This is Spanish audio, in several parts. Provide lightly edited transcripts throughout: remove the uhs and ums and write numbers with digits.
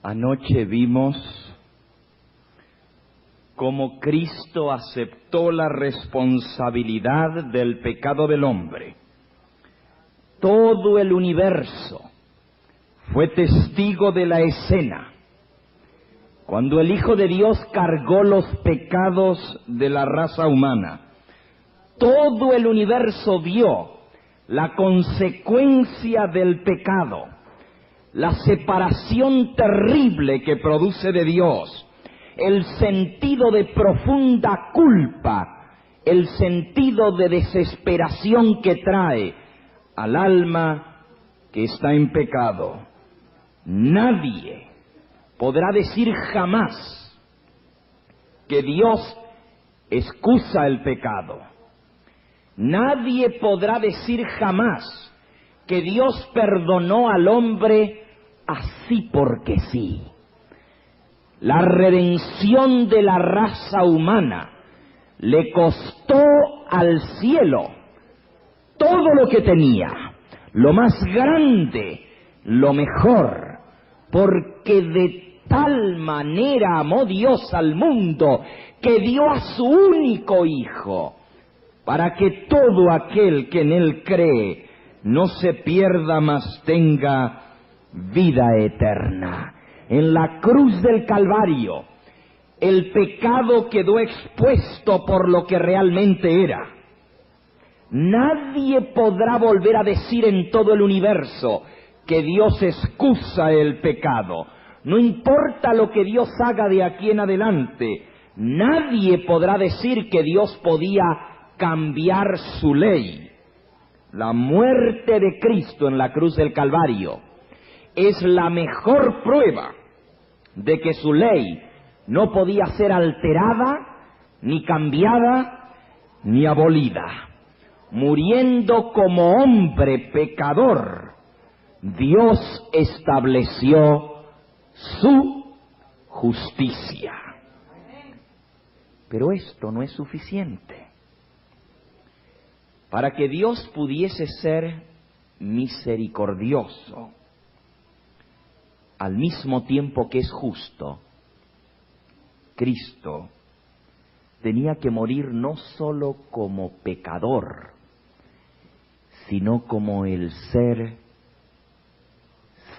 Anoche vimos cómo Cristo aceptó la responsabilidad del pecado del hombre. Todo el universo fue testigo de la escena cuando el Hijo de Dios cargó los pecados de la raza humana. Todo el universo vio la consecuencia del pecado, la separación terrible que produce de Dios, el sentido de profunda culpa, el sentido de desesperación que trae al alma que está en pecado. Nadie podrá decir jamás que Dios excusa el pecado. Nadie podrá decir jamás que Dios perdonó al hombre así porque sí. La redención de la raza humana le costó al cielo todo lo que tenía, lo más grande, lo mejor, porque de tal manera amó Dios al mundo que dio a su único Hijo, para que todo aquel que en Él cree no se pierda, mas tenga vida eterna. En la cruz del Calvario, el pecado quedó expuesto por lo que realmente era. Nadie podrá volver a decir en todo el universo que Dios excusa el pecado. No importa lo que Dios haga de aquí en adelante, nadie podrá decir que Dios podía cambiar su ley. La muerte de Cristo en la cruz del Calvario es la mejor prueba de que su ley no podía ser alterada, ni cambiada, ni abolida. Muriendo como hombre pecador, Dios estableció su justicia. Pero esto no es suficiente. Para que Dios pudiese ser misericordioso, al mismo tiempo que es justo, Cristo tenía que morir no solo como pecador, sino como el ser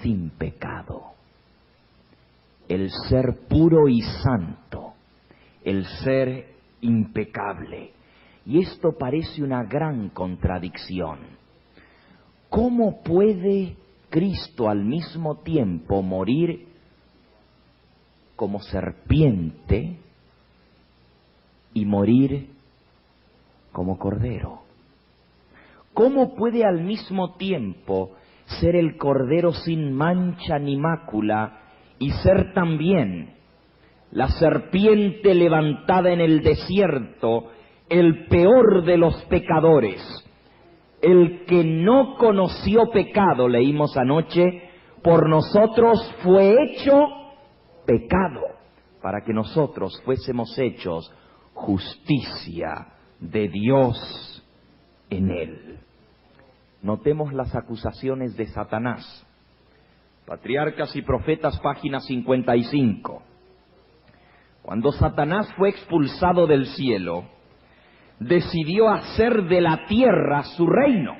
sin pecado, el ser puro y santo, el ser impecable. Y esto parece una gran contradicción. ¿Cómo puede Cristo al mismo tiempo morir como serpiente y morir como cordero? ¿Cómo puede al mismo tiempo ser el cordero sin mancha ni mácula y ser también la serpiente levantada en el desierto, el peor de los pecadores, el que no conoció pecado, leímos anoche, por nosotros fue hecho pecado, para que nosotros fuésemos hechos justicia de Dios en él? Notemos las acusaciones de Satanás. Patriarcas y Profetas, página 55. Cuando Satanás fue expulsado del cielo, decidió hacer de la tierra su reino.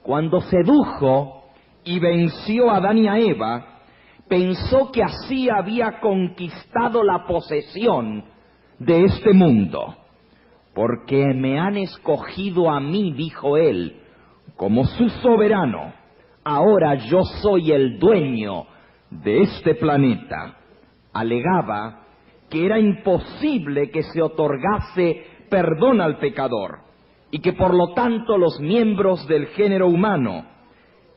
Cuando sedujo y venció a Adán y a Eva, pensó que así había conquistado la posesión de este mundo. Porque me han escogido a mí, dijo él, como su soberano. Ahora yo soy el dueño de este planeta. Alegaba que era imposible que se otorgase perdón al pecador y que por lo tanto los miembros del género humano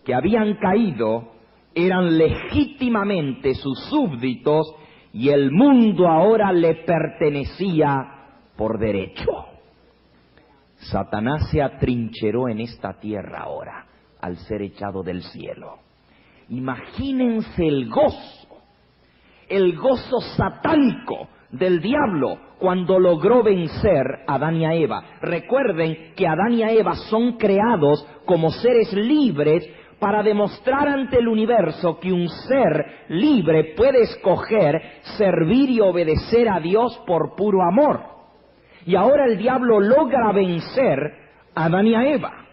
que habían caído eran legítimamente sus súbditos y el mundo ahora le pertenecía por derecho. Satanás se atrincheró en esta tierra ahora al ser echado del cielo. Imagínense el gozo satánico del diablo cuando logró vencer a Adán y a Eva. Recuerden que Adán y Eva son creados como seres libres para demostrar ante el universo que un ser libre puede escoger servir y obedecer a Dios por puro amor. Y ahora el diablo logra vencer a Adán y a Eva.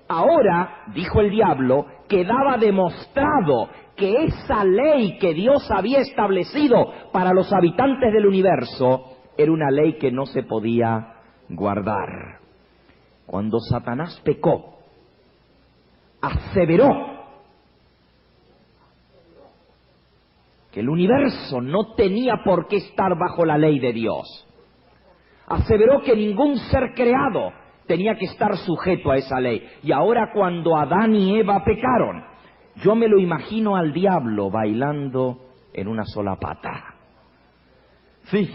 Ahora, dijo el diablo, quedaba demostrado que esa ley que Dios había establecido para los habitantes del universo era una ley que no se podía guardar. Cuando Satanás pecó, aseveró que el universo no tenía por qué estar bajo la ley de Dios. Aseveró que ningún ser creado tenía que estar sujeto a esa ley. Y ahora cuando Adán y Eva pecaron, yo me lo imagino al diablo bailando en una sola pata. Sí,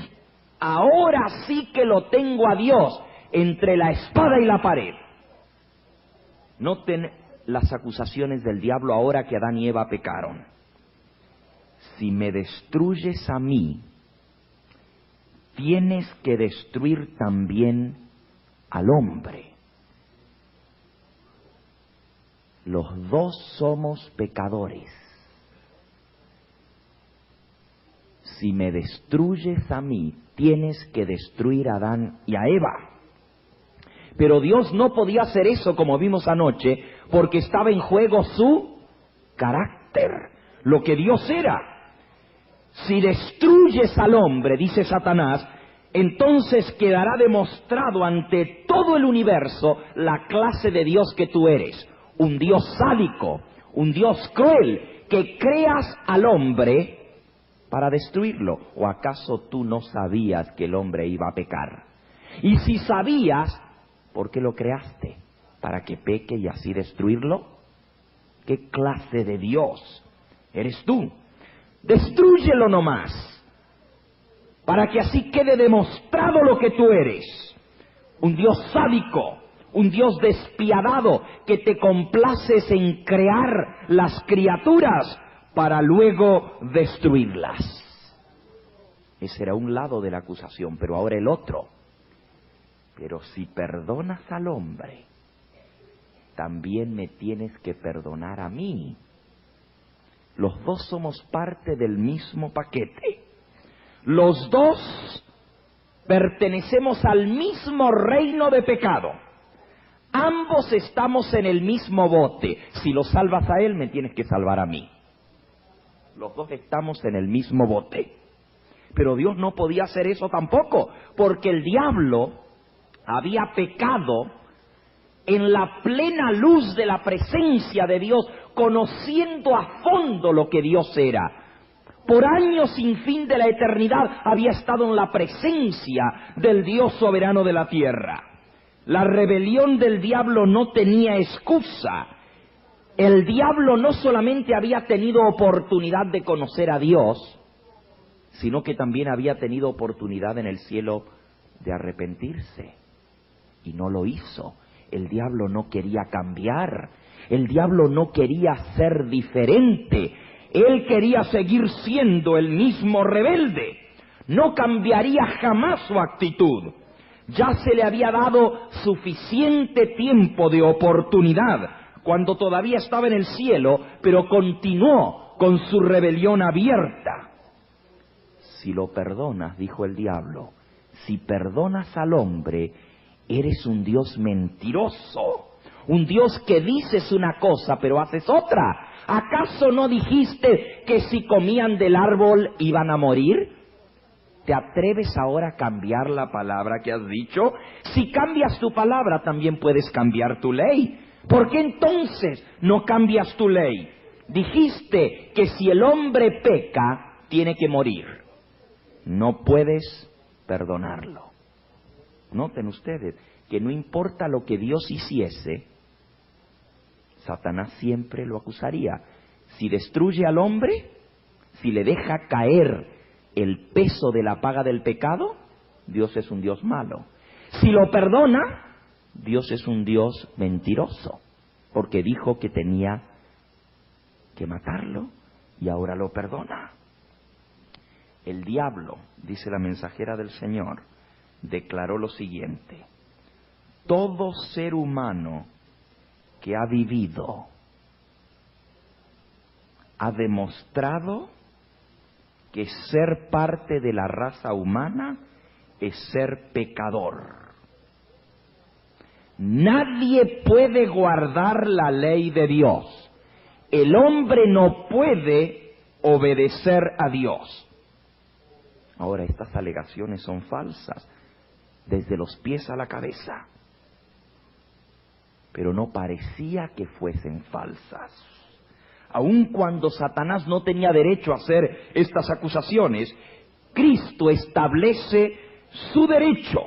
ahora sí que lo tengo a Dios entre la espada y la pared. Noten las acusaciones del diablo ahora que Adán y Eva pecaron. Si me destruyes a mí, tienes que destruir también al hombre. Los dos somos pecadores. Si me destruyes a mí, tienes que destruir a Adán y a Eva. Pero Dios no podía hacer eso, como vimos anoche, porque estaba en juego su carácter, lo que Dios era. Si destruyes al hombre, dice Satanás, entonces quedará demostrado ante todo el universo la clase de Dios que tú eres. Un Dios sádico, un Dios cruel, que creas al hombre para destruirlo. ¿O acaso tú no sabías que el hombre iba a pecar? Y si sabías, ¿por qué lo creaste? ¿Para que peque y así destruirlo? ¿Qué clase de Dios eres tú? Destrúyelo nomás, para que así quede demostrado lo que tú eres. Un Dios sádico, un Dios despiadado, que te complaces en crear las criaturas para luego destruirlas. Ese era un lado de la acusación, pero ahora el otro. Pero si perdonas al hombre, también me tienes que perdonar a mí. Los dos somos parte del mismo paquete. Los dos pertenecemos al mismo reino de pecado. Ambos estamos en el mismo bote. Si lo salvas a él, me tienes que salvar a mí. Los dos estamos en el mismo bote. Pero Dios no podía hacer eso tampoco, porque el diablo había pecado en la plena luz de la presencia de Dios, conociendo a fondo lo que Dios era. Por años sin fin de la eternidad había estado en la presencia del Dios soberano de la tierra. La rebelión del diablo no tenía excusa. El diablo no solamente había tenido oportunidad de conocer a Dios, sino que también había tenido oportunidad en el cielo de arrepentirse. Y no lo hizo. El diablo no quería cambiar. El diablo no quería ser diferente. Él quería seguir siendo el mismo rebelde. No cambiaría jamás su actitud. Ya se le había dado suficiente tiempo de oportunidad cuando todavía estaba en el cielo, pero continuó con su rebelión abierta. Si lo perdonas, dijo el diablo, si perdonas al hombre, eres un Dios mentiroso, un Dios que dices una cosa pero haces otra. ¿Acaso no dijiste que si comían del árbol iban a morir? ¿Te atreves ahora a cambiar la palabra que has dicho? Si cambias tu palabra, también puedes cambiar tu ley. ¿Por qué entonces no cambias tu ley? Dijiste que si el hombre peca, tiene que morir. No puedes perdonarlo. Noten ustedes que no importa lo que Dios hiciese, Satanás siempre lo acusaría. Si destruye al hombre, si le deja caer el peso de la paga del pecado, Dios es un Dios malo. Si lo perdona, Dios es un Dios mentiroso, porque dijo que tenía que matarlo y ahora lo perdona. El diablo, dice la mensajera del Señor, declaró lo siguiente: todo ser humano que ha vivido ha demostrado que ser parte de la raza humana es ser pecador. Nadie puede guardar la ley de Dios. El hombre no puede obedecer a Dios. Ahora, estas alegaciones son falsas, desde los pies a la cabeza. Pero no parecía que fuesen falsas. Aun cuando Satanás no tenía derecho a hacer estas acusaciones, Cristo establece su derecho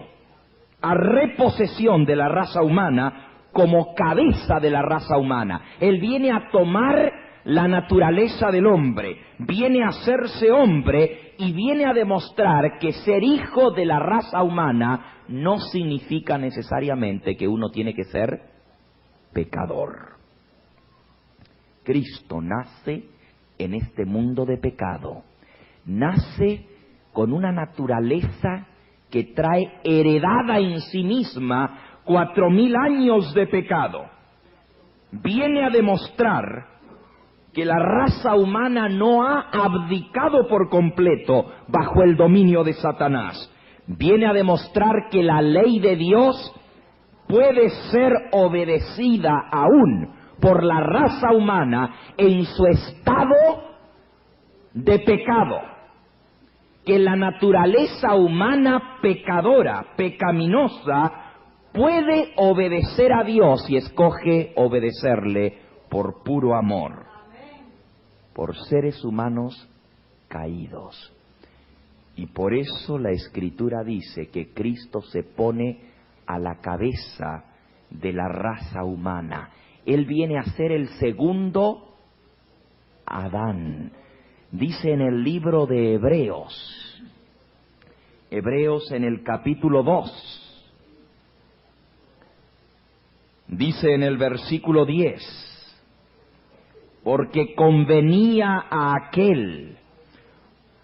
a reposesión de la raza humana como cabeza de la raza humana. Él viene a tomar la naturaleza del hombre, viene a hacerse hombre y viene a demostrar que ser hijo de la raza humana no significa necesariamente que uno tiene que ser pecador. Cristo nace en este mundo de pecado, nace con una naturaleza que trae heredada en sí misma 4000 años de pecado. Viene a demostrar que la raza humana no ha abdicado por completo bajo el dominio de Satanás. Viene a demostrar que la ley de Dios puede ser obedecida aún por la raza humana en su estado de pecado, que la naturaleza humana pecadora, pecaminosa, puede obedecer a Dios y escoge obedecerle por puro amor, por seres humanos caídos. Y por eso la Escritura dice que Cristo se pone a la cabeza de la raza humana. Él viene a ser el segundo Adán. Dice en el libro de Hebreos en el capítulo 2, dice en el versículo 10, porque convenía a aquel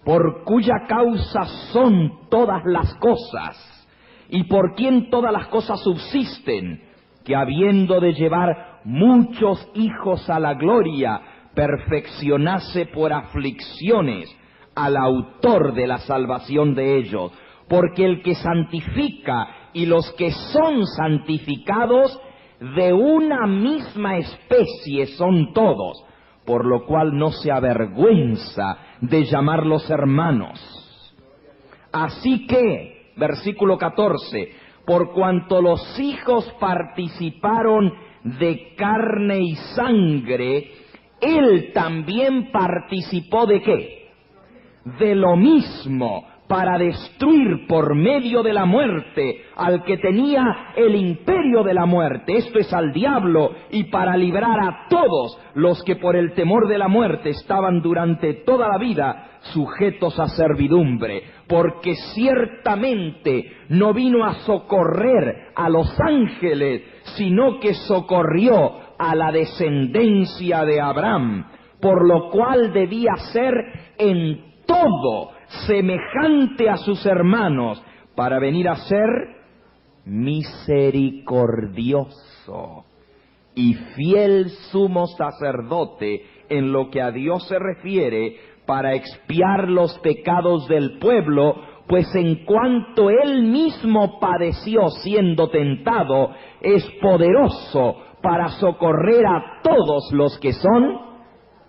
por cuya causa son todas las cosas y por quien todas las cosas subsisten, que habiendo de llevar muchos hijos a la gloria, perfeccionase por aflicciones al autor de la salvación de ellos. Porque el que santifica y los que son santificados de una misma especie son todos, por lo cual no se avergüenza de llamarlos hermanos. Así que, versículo 14, por cuanto los hijos participaron de carne y sangre, él también participó ¿de qué? De lo mismo, para destruir por medio de la muerte al que tenía el imperio de la muerte, esto es al diablo, y para librar a todos los que por el temor de la muerte estaban durante toda la vida sujetos a servidumbre, porque ciertamente no vino a socorrer a los ángeles, sino que socorrió a la descendencia de Abraham, por lo cual debía ser en todo semejante a sus hermanos, para venir a ser misericordioso y fiel sumo sacerdote en lo que a Dios se refiere, para expiar los pecados del pueblo, pues en cuanto él mismo padeció siendo tentado, es poderoso para socorrer a todos los que son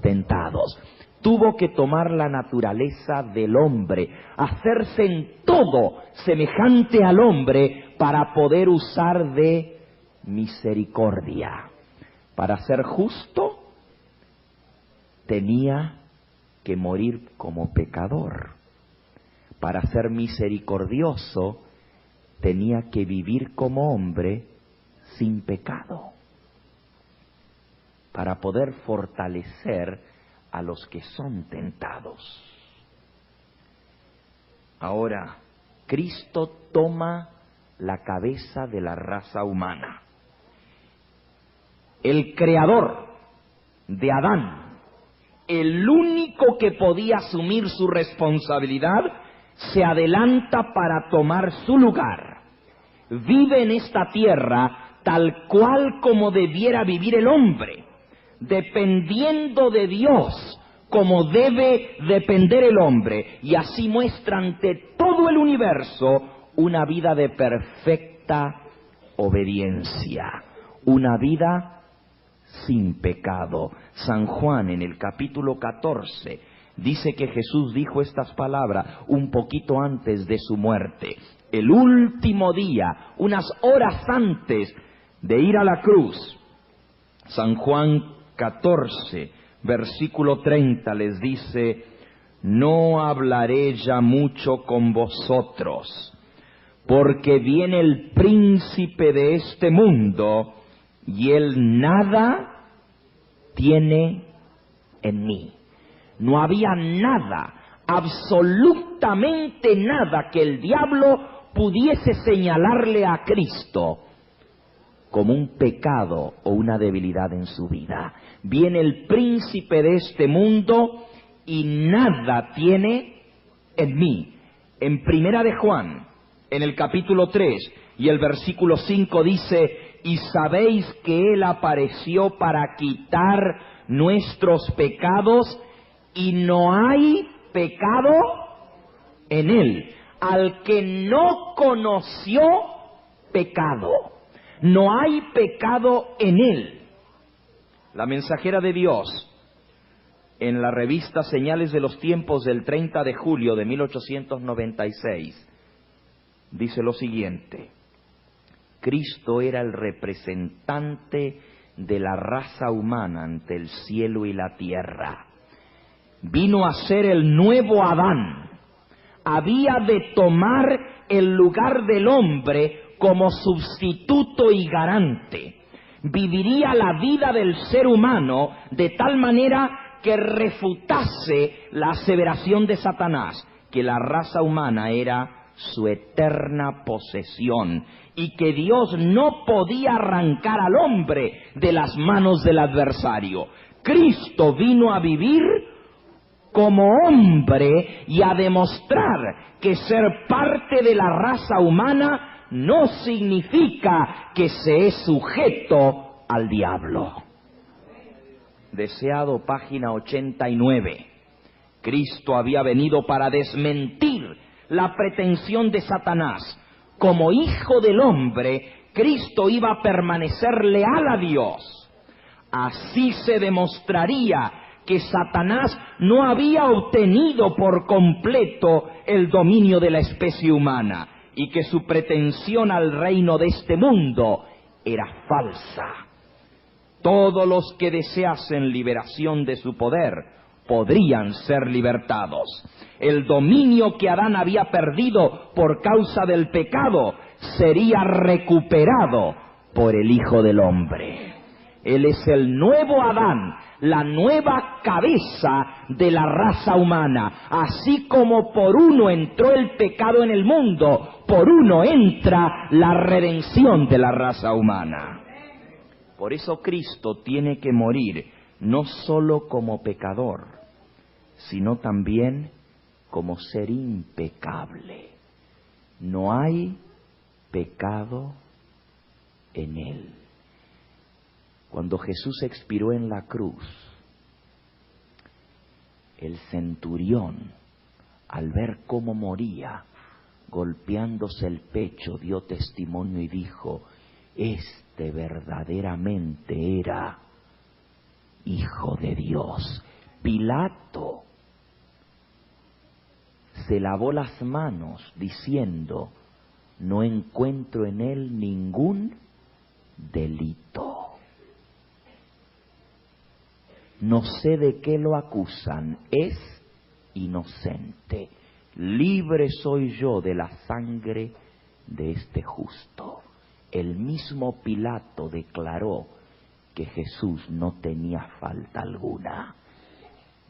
tentados. Tuvo que tomar la naturaleza del hombre, hacerse en todo semejante al hombre para poder usar de misericordia. Para ser justo, tenía que morir como pecador. Para ser misericordioso, tenía que vivir como hombre sin pecado. Para poder fortalecer a los que son tentados. Ahora, Cristo toma la cabeza de la raza humana. El creador de Adán, el único que podía asumir su responsabilidad, se adelanta para tomar su lugar. Vive en esta tierra tal cual como debiera vivir el hombre, dependiendo de Dios como debe depender el hombre, y así muestra ante todo el universo una vida de perfecta obediencia, una vida sin pecado. San Juan en el capítulo 14 dice que Jesús dijo estas palabras un poquito antes de su muerte, el último día, unas horas antes de ir a la cruz. San Juan 14, versículo 30 les dice: no hablaré ya mucho con vosotros, porque viene el príncipe de este mundo, y él nada tiene en mí. No había nada, absolutamente nada, que el diablo pudiese señalarle a Cristo como un pecado o una debilidad en su vida. Viene el príncipe de este mundo y nada tiene en mí. En Primera de Juan, en el capítulo 3 y el versículo 5 dice: y sabéis que Él apareció para quitar nuestros pecados, y no hay pecado en Él. Al que no conoció pecado, no hay pecado en Él. La Mensajera de Dios, en la revista Señales de los Tiempos del 30 de julio de 1896, dice lo siguiente: Cristo era el representante de la raza humana ante el cielo y la tierra. Vino a ser el nuevo Adán. Había de tomar el lugar del hombre como sustituto y garante. Viviría la vida del ser humano de tal manera que refutase la aseveración de Satanás, que la raza humana era su eterna posesión y que Dios no podía arrancar al hombre de las manos del adversario. Cristo vino a vivir como hombre y a demostrar que ser parte de la raza humana no significa que se es sujeto al diablo. Deseado, página 89. Cristo había venido para desmentir la pretensión de Satanás. Como hijo del hombre, Cristo iba a permanecer leal a Dios. Así se demostraría que Satanás no había obtenido por completo el dominio de la especie humana y que su pretensión al reino de este mundo era falsa. Todos los que deseasen liberación de su poder podrían ser libertados. El dominio que Adán había perdido por causa del pecado sería recuperado por el Hijo del Hombre. Él es el nuevo Adán, la nueva cabeza de la raza humana. Así como por uno entró el pecado en el mundo, por uno entra la redención de la raza humana. Por eso Cristo tiene que morir no solo como pecador, sino también como ser impecable. No hay pecado en Él. Cuando Jesús expiró en la cruz, el centurión, al ver cómo moría, golpeándose el pecho, dio testimonio y dijo: este verdaderamente era Hijo de Dios. Pilato se lavó las manos diciendo: no encuentro en él ningún delito. No sé de qué lo acusan, es inocente. Libre soy yo de la sangre de este justo. El mismo Pilato declaró que Jesús no tenía falta alguna,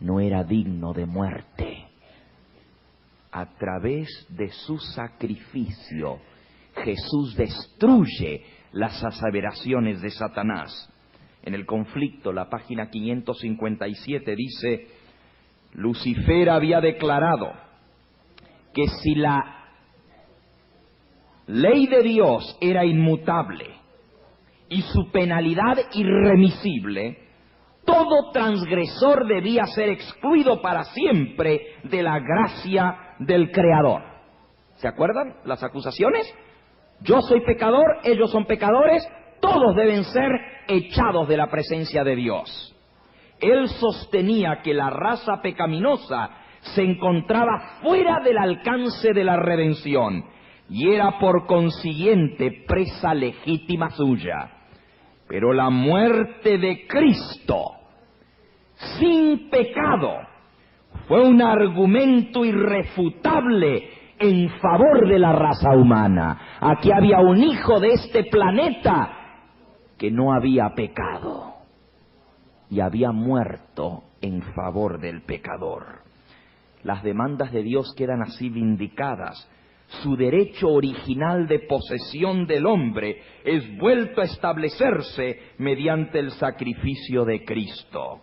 no era digno de muerte. A través de su sacrificio, Jesús destruye las aseveraciones de Satanás. En el conflicto, la página 557 dice: Lucifer había declarado que si la ley de Dios era inmutable y su penalidad irremisible, todo transgresor debía ser excluido para siempre de la gracia del Creador. ¿Se acuerdan las acusaciones? Yo soy pecador, ellos son pecadores, todos deben ser echados de la presencia de Dios. Él sostenía que la raza pecaminosa se encontraba fuera del alcance de la redención y era por consiguiente presa legítima suya. Pero la muerte de Cristo, sin pecado, fue un argumento irrefutable en favor de la raza humana. Aquí había un hijo de este planeta que no había pecado y había muerto en favor del pecador. Las demandas de Dios quedan así vindicadas. Su derecho original de posesión del hombre es vuelto a establecerse mediante el sacrificio de Cristo.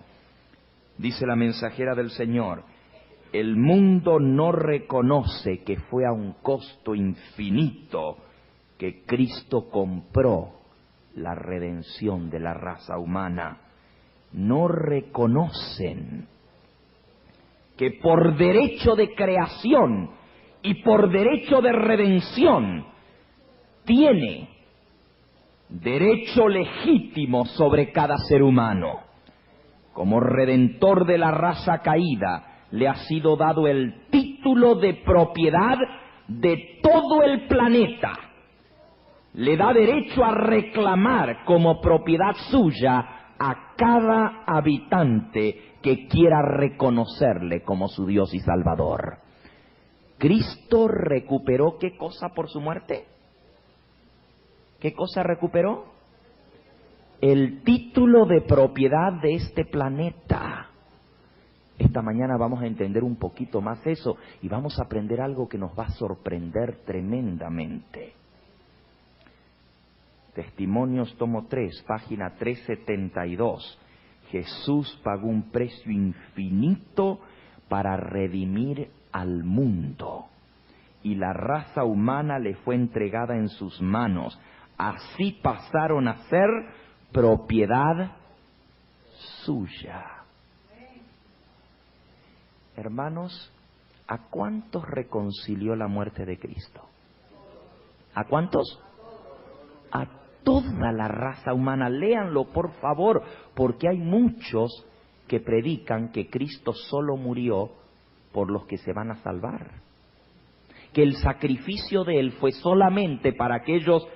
Dice la mensajera del Señor: el mundo no reconoce que fue a un costo infinito que Cristo compró la redención de la raza humana. No reconocen que por derecho de creación y por derecho de redención tiene derecho legítimo sobre cada ser humano. Como redentor de la raza caída, le ha sido dado el título de propiedad de todo el planeta. Le da derecho a reclamar como propiedad suya a cada habitante que quiera reconocerle como su Dios y Salvador. Cristo recuperó ¿qué cosa por su muerte? ¿Qué cosa recuperó? El título de propiedad de este planeta. Esta mañana vamos a entender un poquito más eso y vamos a aprender algo que nos va a sorprender tremendamente. Testimonios, tomo 3, página 372. Jesús pagó un precio infinito para redimir al mundo y la raza humana le fue entregada en sus manos. Así pasaron a ser propiedad suya. Hermanos, ¿a cuántos reconcilió la muerte de Cristo? ¿A cuántos? A toda la raza humana. Léanlo, por favor, porque hay muchos que predican que Cristo solo murió por los que se van a salvar, que el sacrificio de Él fue solamente para aquellos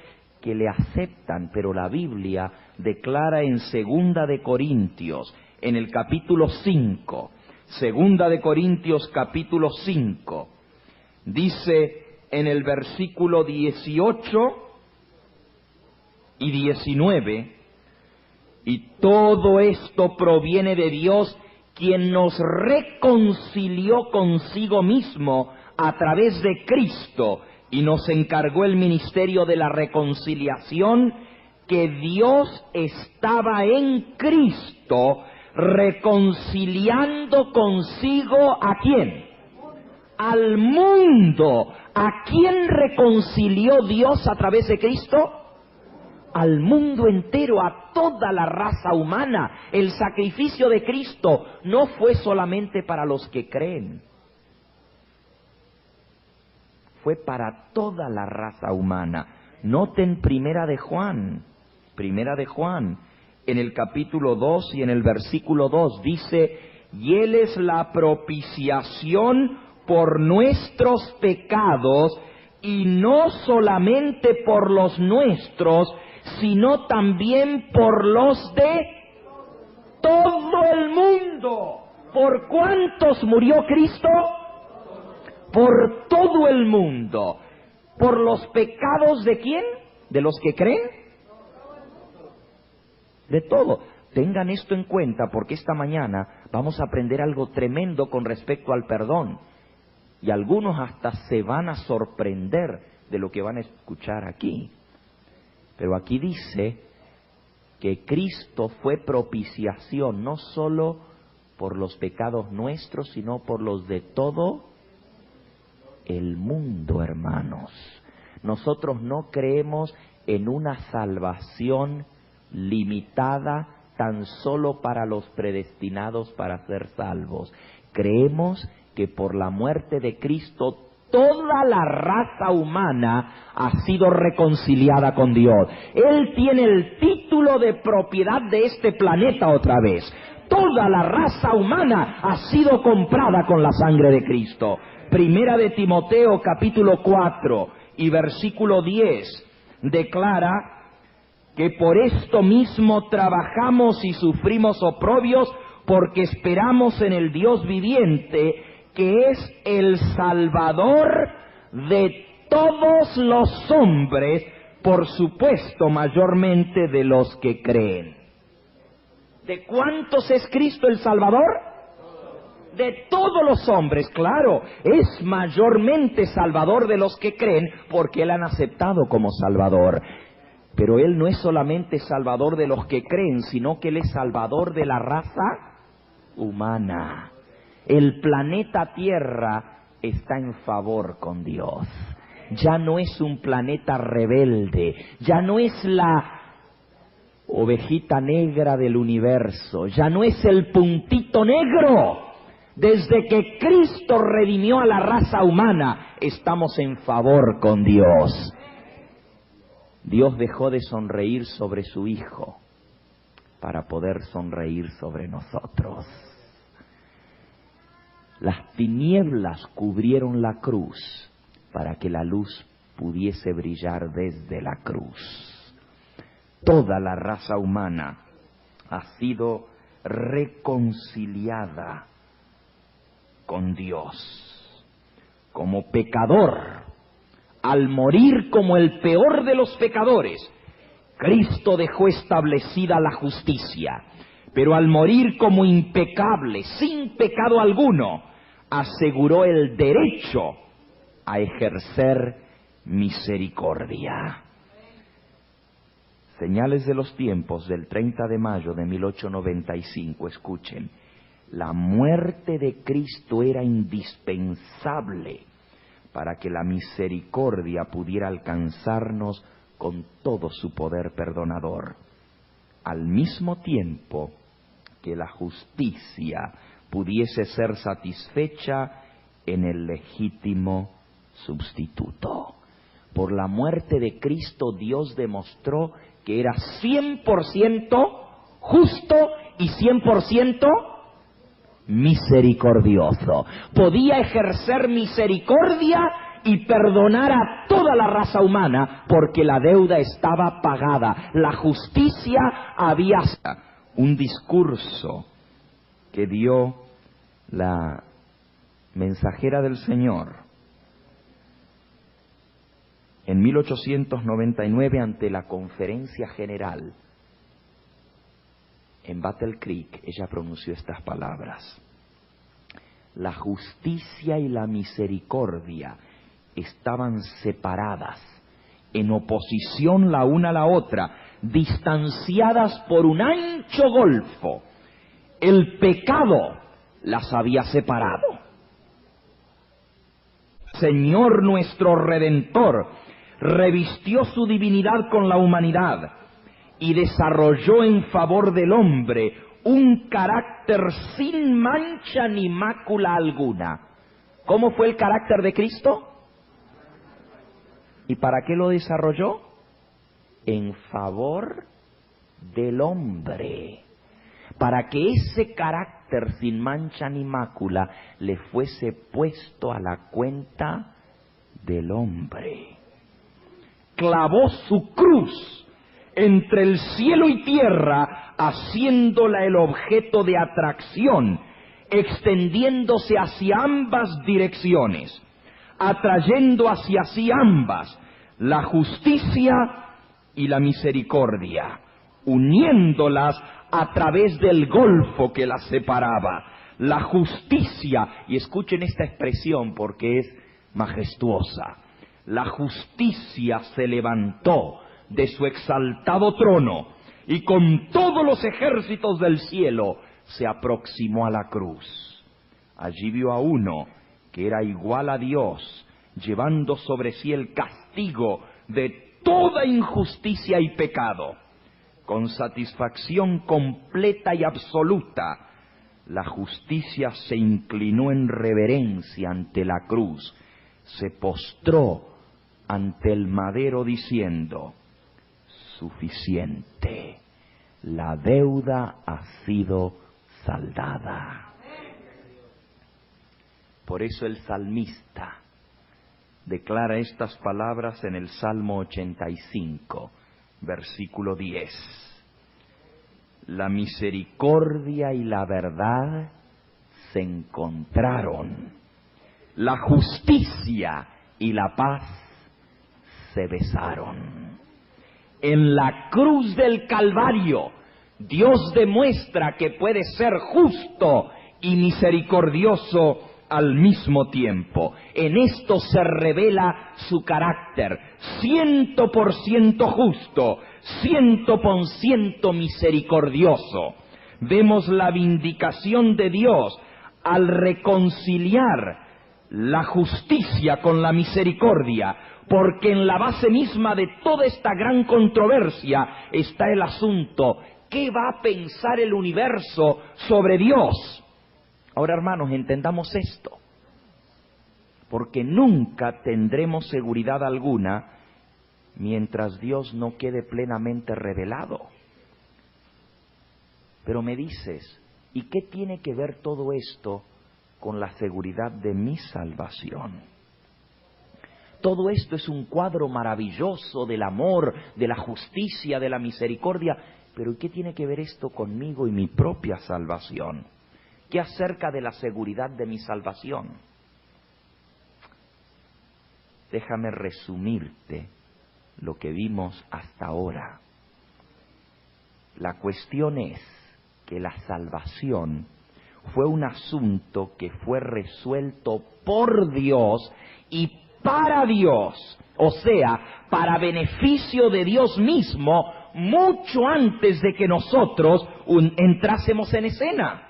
que le aceptan. Pero la Biblia declara en 2 de Corintios, en el capítulo 5, 2 de Corintios capítulo 5, dice en el versículo 18 y 19, y todo esto proviene de Dios, quien nos reconcilió consigo mismo a través de Cristo y nos encargó el ministerio de la reconciliación, que Dios estaba en Cristo reconciliando consigo ¿a quién? Al mundo. ¿A quién reconcilió Dios a través de Cristo? Al mundo entero, a toda la raza humana. El sacrificio de Cristo no fue solamente para los que creen, fue para toda la raza humana. Noten Primera de Juan, en el capítulo 2 y en el versículo 2 dice: y Él es la propiciación por nuestros pecados, y no solamente por los nuestros, sino también por los de todo el mundo. ¿Por cuántos murió Cristo? Por todo el mundo. ¿Por los pecados de quién? ¿De los que creen? De todo. Tengan esto en cuenta, porque esta mañana vamos a aprender algo tremendo con respecto al perdón. Y algunos hasta se van a sorprender de lo que van a escuchar aquí. Pero aquí dice que Cristo fue propiciación, no solo por los pecados nuestros, sino por los de todo el mundo, hermanos. Nosotros no creemos en una salvación limitada tan solo para los predestinados para ser salvos. Creemos que por la muerte de Cristo toda la raza humana ha sido reconciliada con Dios. Él tiene el título de propiedad de este planeta otra vez. Toda la raza humana ha sido comprada con la sangre de Cristo. Primera de Timoteo capítulo 4 y versículo 10 declara que por esto mismo trabajamos y sufrimos oprobios, porque esperamos en el Dios viviente, que es el Salvador de todos los hombres, por supuesto mayormente de los que creen. ¿De cuántos es Cristo el Salvador? De todos los hombres, claro. Es mayormente Salvador de los que creen, porque Él han aceptado como Salvador. Pero Él no es solamente Salvador de los que creen, sino que Él es Salvador de la raza humana. El planeta Tierra está en favor con Dios. Ya no es un planeta rebelde, ya no es la ovejita negra del universo, ya no es el puntito negro. Desde que Cristo redimió a la raza humana, estamos en favor con Dios. Dios dejó de sonreír sobre su Hijo para poder sonreír sobre nosotros. Las tinieblas cubrieron la cruz para que la luz pudiese brillar desde la cruz. Toda la raza humana ha sido reconciliada con Dios. Como pecador, al morir como el peor de los pecadores, Cristo dejó establecida la justicia. Pero al morir como impecable, sin pecado alguno, aseguró el derecho a ejercer misericordia. Señales de los tiempos del 30 de mayo de 1895, escuchen. La muerte de Cristo era indispensable para que la misericordia pudiera alcanzarnos con todo su poder perdonador. Al mismo tiempo que la justicia pudiese ser satisfecha en el legítimo sustituto. Por la muerte de Cristo, Dios demostró que era 100% justo y 100% misericordioso. Podía ejercer misericordia y perdonar a toda la raza humana, porque la deuda estaba pagada. La justicia había... Un discurso que dio la mensajera del Señor en 1899 ante la Conferencia General en Battle Creek. Ella pronunció estas palabras: la justicia y la misericordia estaban separadas, en oposición la una a la otra, distanciadas por un ancho golfo. El pecado las había separado. Señor nuestro Redentor revistió su divinidad con la humanidad y desarrolló en favor del hombre un carácter sin mancha ni mácula alguna. ¿Cómo fue el carácter de Cristo? ¿Y para qué lo desarrolló? En favor del hombre. Para que ese carácter sin mancha ni mácula le fuese puesto a la cuenta del hombre. Clavó su cruz entre el cielo y tierra, haciéndola el objeto de atracción, extendiéndose hacia ambas direcciones, atrayendo hacia sí ambas, la justicia y la misericordia, uniéndolas a través del golfo que las separaba. La justicia, y escuchen esta expresión porque es majestuosa, la justicia se levantó de su exaltado trono y con todos los ejércitos del cielo se aproximó a la cruz. Allí vio a uno que era igual a Dios, llevando sobre sí el castigo de toda injusticia y pecado. con satisfacción completa y absoluta, la justicia se inclinó en reverencia ante la cruz, se postró ante el madero diciendo: suficiente, la deuda ha sido saldada. Por eso el salmista declara estas palabras en el Salmo 85, versículo 10. La misericordia y la verdad se encontraron, la justicia y la paz se besaron. En la cruz del Calvario, Dios demuestra que puede ser justo y misericordioso al mismo tiempo. En esto se revela su carácter, 100% justo, 100% misericordioso. Vemos la vindicación de Dios al reconciliar la justicia con la misericordia, porque en la base misma de toda esta gran controversia está el asunto: ¿qué va a pensar el universo sobre Dios? Ahora, hermanos, entendamos esto, porque nunca tendremos seguridad alguna mientras Dios no quede plenamente revelado. Pero me dices, ¿y qué tiene que ver todo esto con la seguridad de mi salvación? Todo esto es un cuadro maravilloso del amor, de la justicia, de la misericordia, pero ¿qué tiene que ver esto conmigo y mi propia salvación? ¿Qué acerca de la seguridad de mi salvación? Déjame resumirte lo que vimos hasta ahora. La cuestión es que la salvación fue un asunto que fue resuelto por Dios y para Dios, o sea, para beneficio de Dios mismo, mucho antes de que nosotros entrásemos en escena.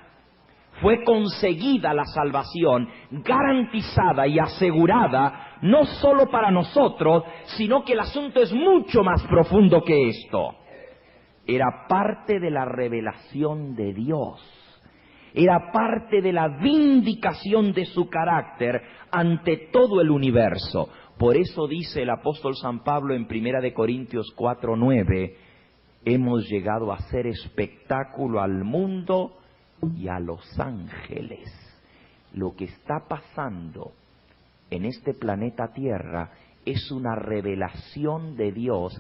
Fue conseguida la salvación, garantizada y asegurada, no solo para nosotros, sino que el asunto es mucho más profundo que esto. Era parte de la revelación de Dios, era parte de la vindicación de su carácter ante todo el universo. Por eso dice el apóstol San Pablo en 1 Corintios 4:9, hemos llegado a ser espectáculo al mundo y a los ángeles. Lo que está pasando en este planeta Tierra es una revelación de Dios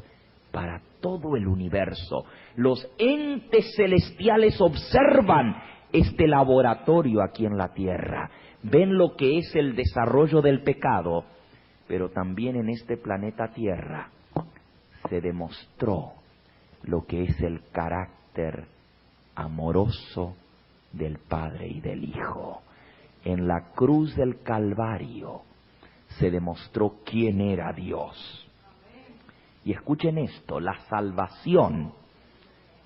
para todo el universo. Los entes celestiales observan este laboratorio aquí en la Tierra, ven lo que es el desarrollo del pecado, pero también en este planeta Tierra se demostró lo que es el carácter amoroso del Padre y del Hijo. En la cruz del Calvario se demostró quién era Dios. Y escuchen esto, la salvación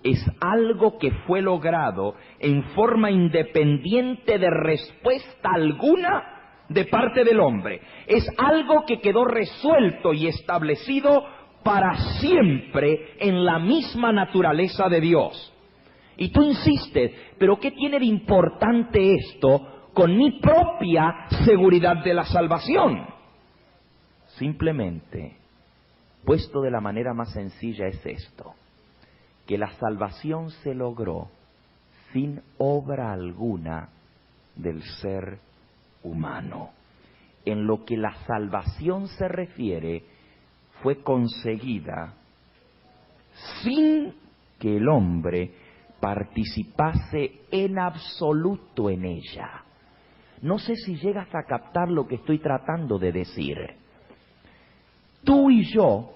es algo que fue logrado en forma independiente de respuesta alguna de parte del hombre. Es algo que quedó resuelto y establecido para siempre en la misma naturaleza de Dios. Y tú insistes, ¿pero qué tiene de importante esto con mi propia seguridad de la salvación? Simplemente, puesto de la manera más sencilla, es esto: que la salvación se logró sin obra alguna del ser humano. En lo que la salvación se refiere, fue conseguida sin que el hombre participase en absoluto en ella. No sé si llegas a captar lo que estoy tratando de decir. Tú y yo,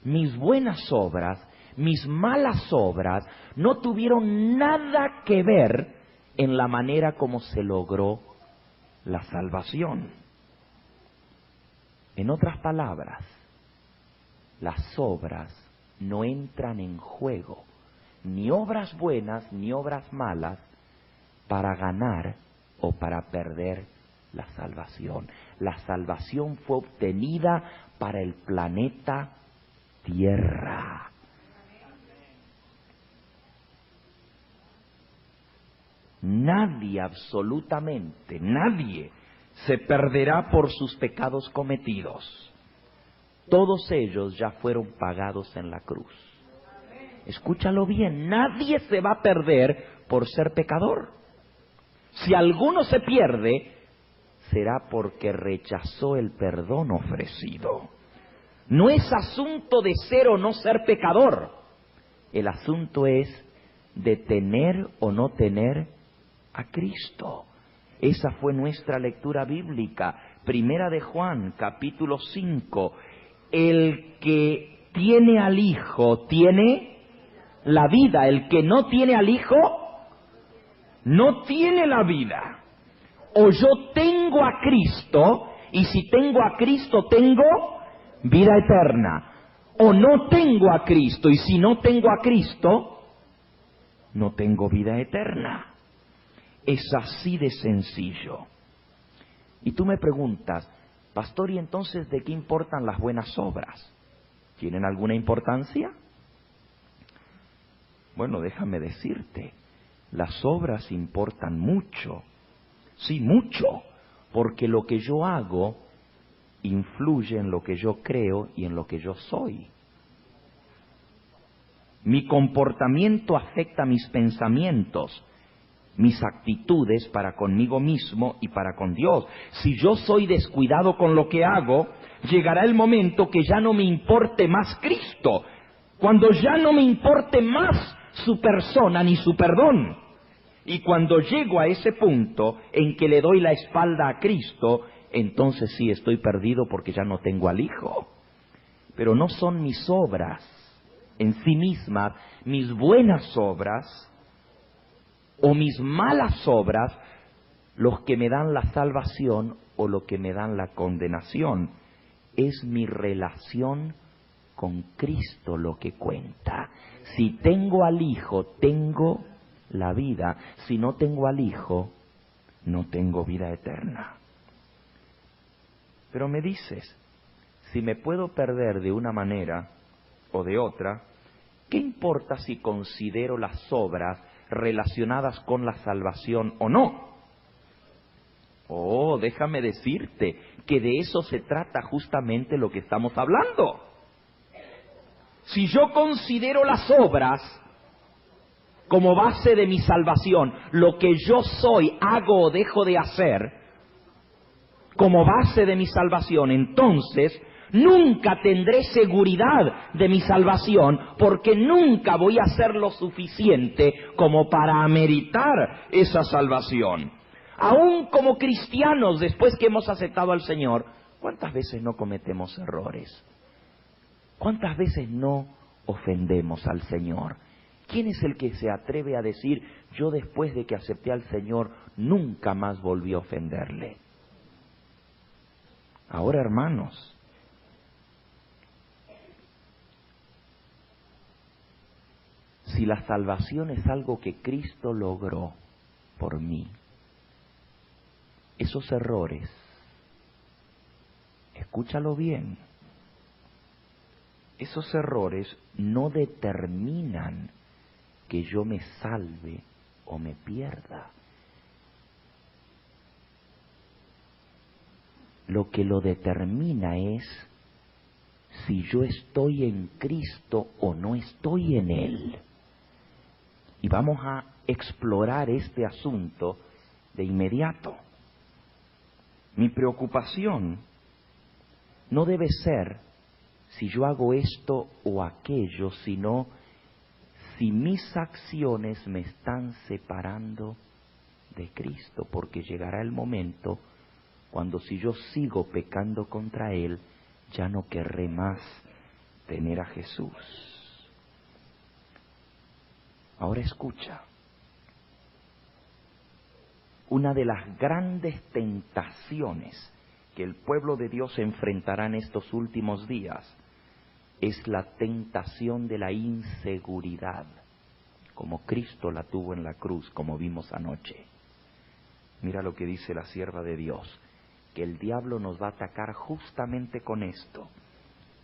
mis buenas obras, mis malas obras, no tuvieron nada que ver en la manera como se logró la salvación. En otras palabras, las obras no entran en juego, ni obras buenas ni obras malas, para ganar o para perder la salvación. La salvación fue obtenida para el planeta Tierra. Nadie, absolutamente nadie, se perderá por sus pecados cometidos. Todos ellos ya fueron pagados en la cruz. Escúchalo bien, nadie se va a perder por ser pecador. Si alguno se pierde, será porque rechazó el perdón ofrecido. No es asunto de ser o no ser pecador. El asunto es de tener o no tener a Cristo. Esa fue nuestra lectura bíblica. Primera de Juan, capítulo 5. El que tiene al Hijo tiene la vida. El que no tiene al Hijo no tiene la vida. O yo tengo a Cristo, y si tengo a Cristo tengo vida eterna. O no tengo a Cristo, y si no tengo a Cristo, no tengo vida eterna. Es así de sencillo. Y tú me preguntas, pastor, ¿y entonces de qué importan las buenas obras? ¿Tienen alguna importancia? Bueno, déjame decirte, las obras importan mucho. Sí, mucho, porque lo que yo hago influye en lo que yo creo y en lo que yo soy. Mi comportamiento afecta mis pensamientos, mis actitudes para conmigo mismo y para con Dios. Si yo soy descuidado con lo que hago, llegará el momento que ya no me importe más Cristo, cuando ya no me importe más su persona ni su perdón. Y cuando llego a ese punto en que le doy la espalda a Cristo, entonces sí estoy perdido porque ya no tengo al Hijo. Pero no son mis obras en sí mismas, mis buenas obras o mis malas obras, los que me dan la salvación o lo que me dan la condenación. Es mi relación con Cristo lo que cuenta. Si tengo al Hijo, tengo la vida. Si no tengo al Hijo, no tengo vida eterna. Pero me dices, si me puedo perder de una manera o de otra, ¿qué importa si considero las obras relacionadas con la salvación o no? Oh, déjame decirte que de eso se trata justamente lo que estamos hablando. Si yo considero las obras como base de mi salvación, lo que yo soy, hago o dejo de hacer, como base de mi salvación, entonces nunca tendré seguridad de mi salvación, porque nunca voy a hacer lo suficiente como para ameritar esa salvación. Aún como cristianos, después que hemos aceptado al Señor, ¿cuántas veces no cometemos errores? ¿Cuántas veces no ofendemos al Señor? ¿Quién es el que se atreve a decir, yo después de que acepté al Señor, nunca más volví a ofenderle? Ahora, hermanos, si la salvación es algo que Cristo logró por mí, esos errores, escúchalo bien, esos errores no determinan que yo me salve o me pierda. Lo que lo determina es si yo estoy en Cristo o no estoy en Él. Y vamos a explorar este asunto de inmediato. Mi preocupación no debe ser si yo hago esto o aquello, sino si mis acciones me están separando de Cristo, porque llegará el momento cuando si yo sigo pecando contra Él, ya no querré más tener a Jesús. Ahora escucha, una de las grandes tentaciones que el pueblo de Dios enfrentará en estos últimos días es la tentación de la inseguridad, como Cristo la tuvo en la cruz, como vimos anoche. Mira lo que dice la sierva de Dios, que el diablo nos va a atacar justamente con esto.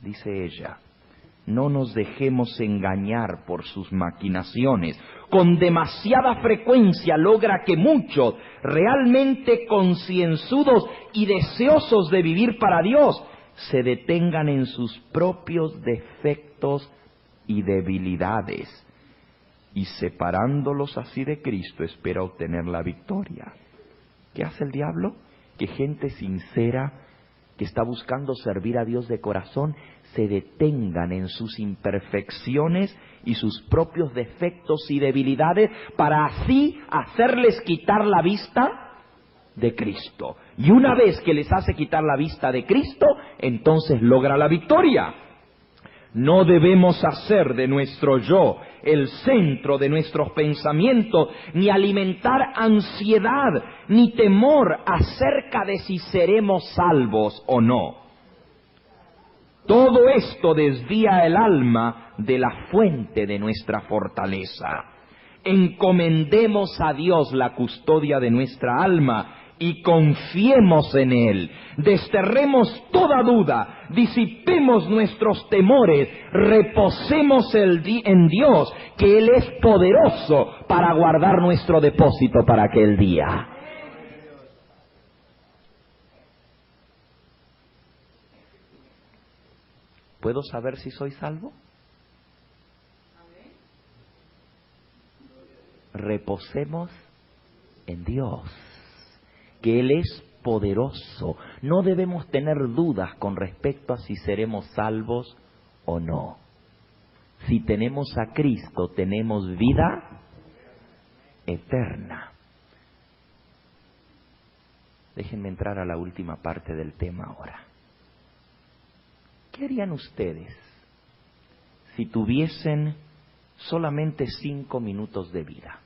Dice ella, No nos dejemos engañar por sus maquinaciones. Con demasiada frecuencia logra que muchos, realmente concienzudos y deseosos de vivir para Dios, se detengan en sus propios defectos y debilidades, y separándolos así de Cristo espera obtener la victoria. ¿Qué hace el diablo? Que gente sincera, que está buscando servir a Dios de corazón, se detengan en sus imperfecciones y sus propios defectos y debilidades, para así hacerles quitar la vista de Cristo. Y una vez que les hace quitar la vista de Cristo, entonces logra la victoria. No debemos hacer de nuestro yo el centro de nuestros pensamientos, ni alimentar ansiedad ni temor acerca de si seremos salvos o no. Todo esto desvía el alma de la fuente de nuestra fortaleza. Encomendemos a Dios la custodia de nuestra alma y confiemos en Él. Desterremos toda duda, disipemos nuestros temores, reposemos en Dios, que Él es poderoso para guardar nuestro depósito para aquel día. ¿Puedo saber si soy salvo? Reposemos en Dios, que Él es poderoso. No debemos tener dudas con respecto a si seremos salvos o no. Si tenemos a Cristo, tenemos vida eterna. Déjenme entrar a la última parte del tema ahora. ¿Qué harían ustedes si tuviesen solamente 5 minutos de vida?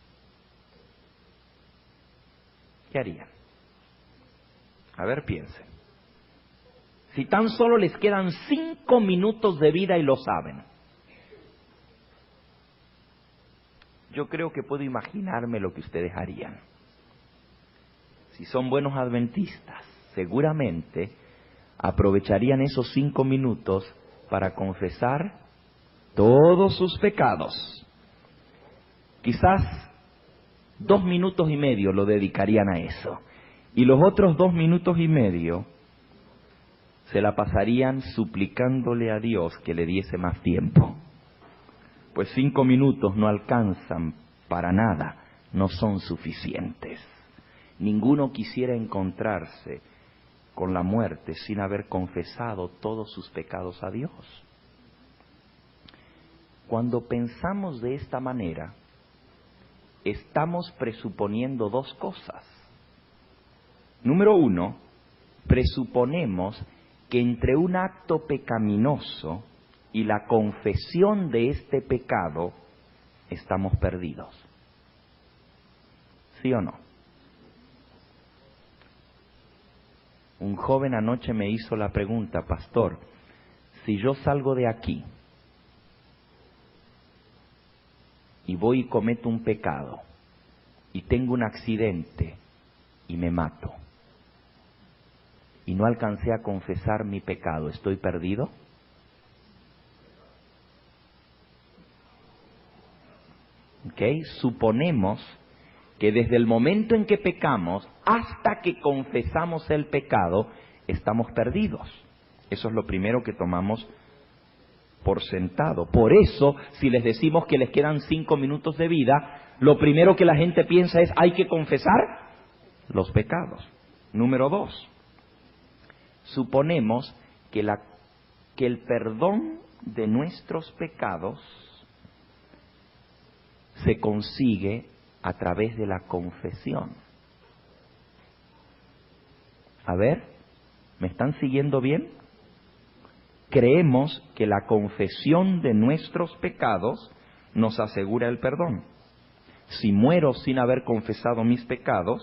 ¿Qué harían? A ver, piensen. Si tan solo les quedan 5 minutos de vida y lo saben. Yo creo que puedo imaginarme lo que ustedes harían. Si son buenos adventistas, seguramente aprovecharían esos 5 minutos para confesar todos sus pecados. Quizás 2 minutos y medio lo dedicarían a eso. Y los otros 2 minutos y medio se la pasarían suplicándole a Dios que le diese más tiempo. Pues 5 minutos no alcanzan para nada, no son suficientes. Ninguno quisiera encontrarse con la muerte sin haber confesado todos sus pecados a Dios. Cuando pensamos de esta manera, estamos presuponiendo 2 cosas. Número 1, presuponemos que entre un acto pecaminoso y la confesión de este pecado estamos perdidos. ¿Sí o no? Un joven anoche me hizo la pregunta: pastor, si yo salgo de aquí y voy y cometo un pecado y tengo un accidente y me mato y no alcancé a confesar mi pecado, ¿estoy perdido? ¿Ok? Suponemos que desde el momento en que pecamos hasta que confesamos el pecado, estamos perdidos. Eso es lo primero que tomamos por sentado. Por eso, si les decimos que les quedan 5 minutos de vida, lo primero que la gente piensa es: hay que confesar los pecados. Número 2, suponemos que el perdón de nuestros pecados se consigue a través de la confesión. A ver, ¿me están siguiendo bien? Creemos que la confesión de nuestros pecados nos asegura el perdón. Si muero sin haber confesado mis pecados,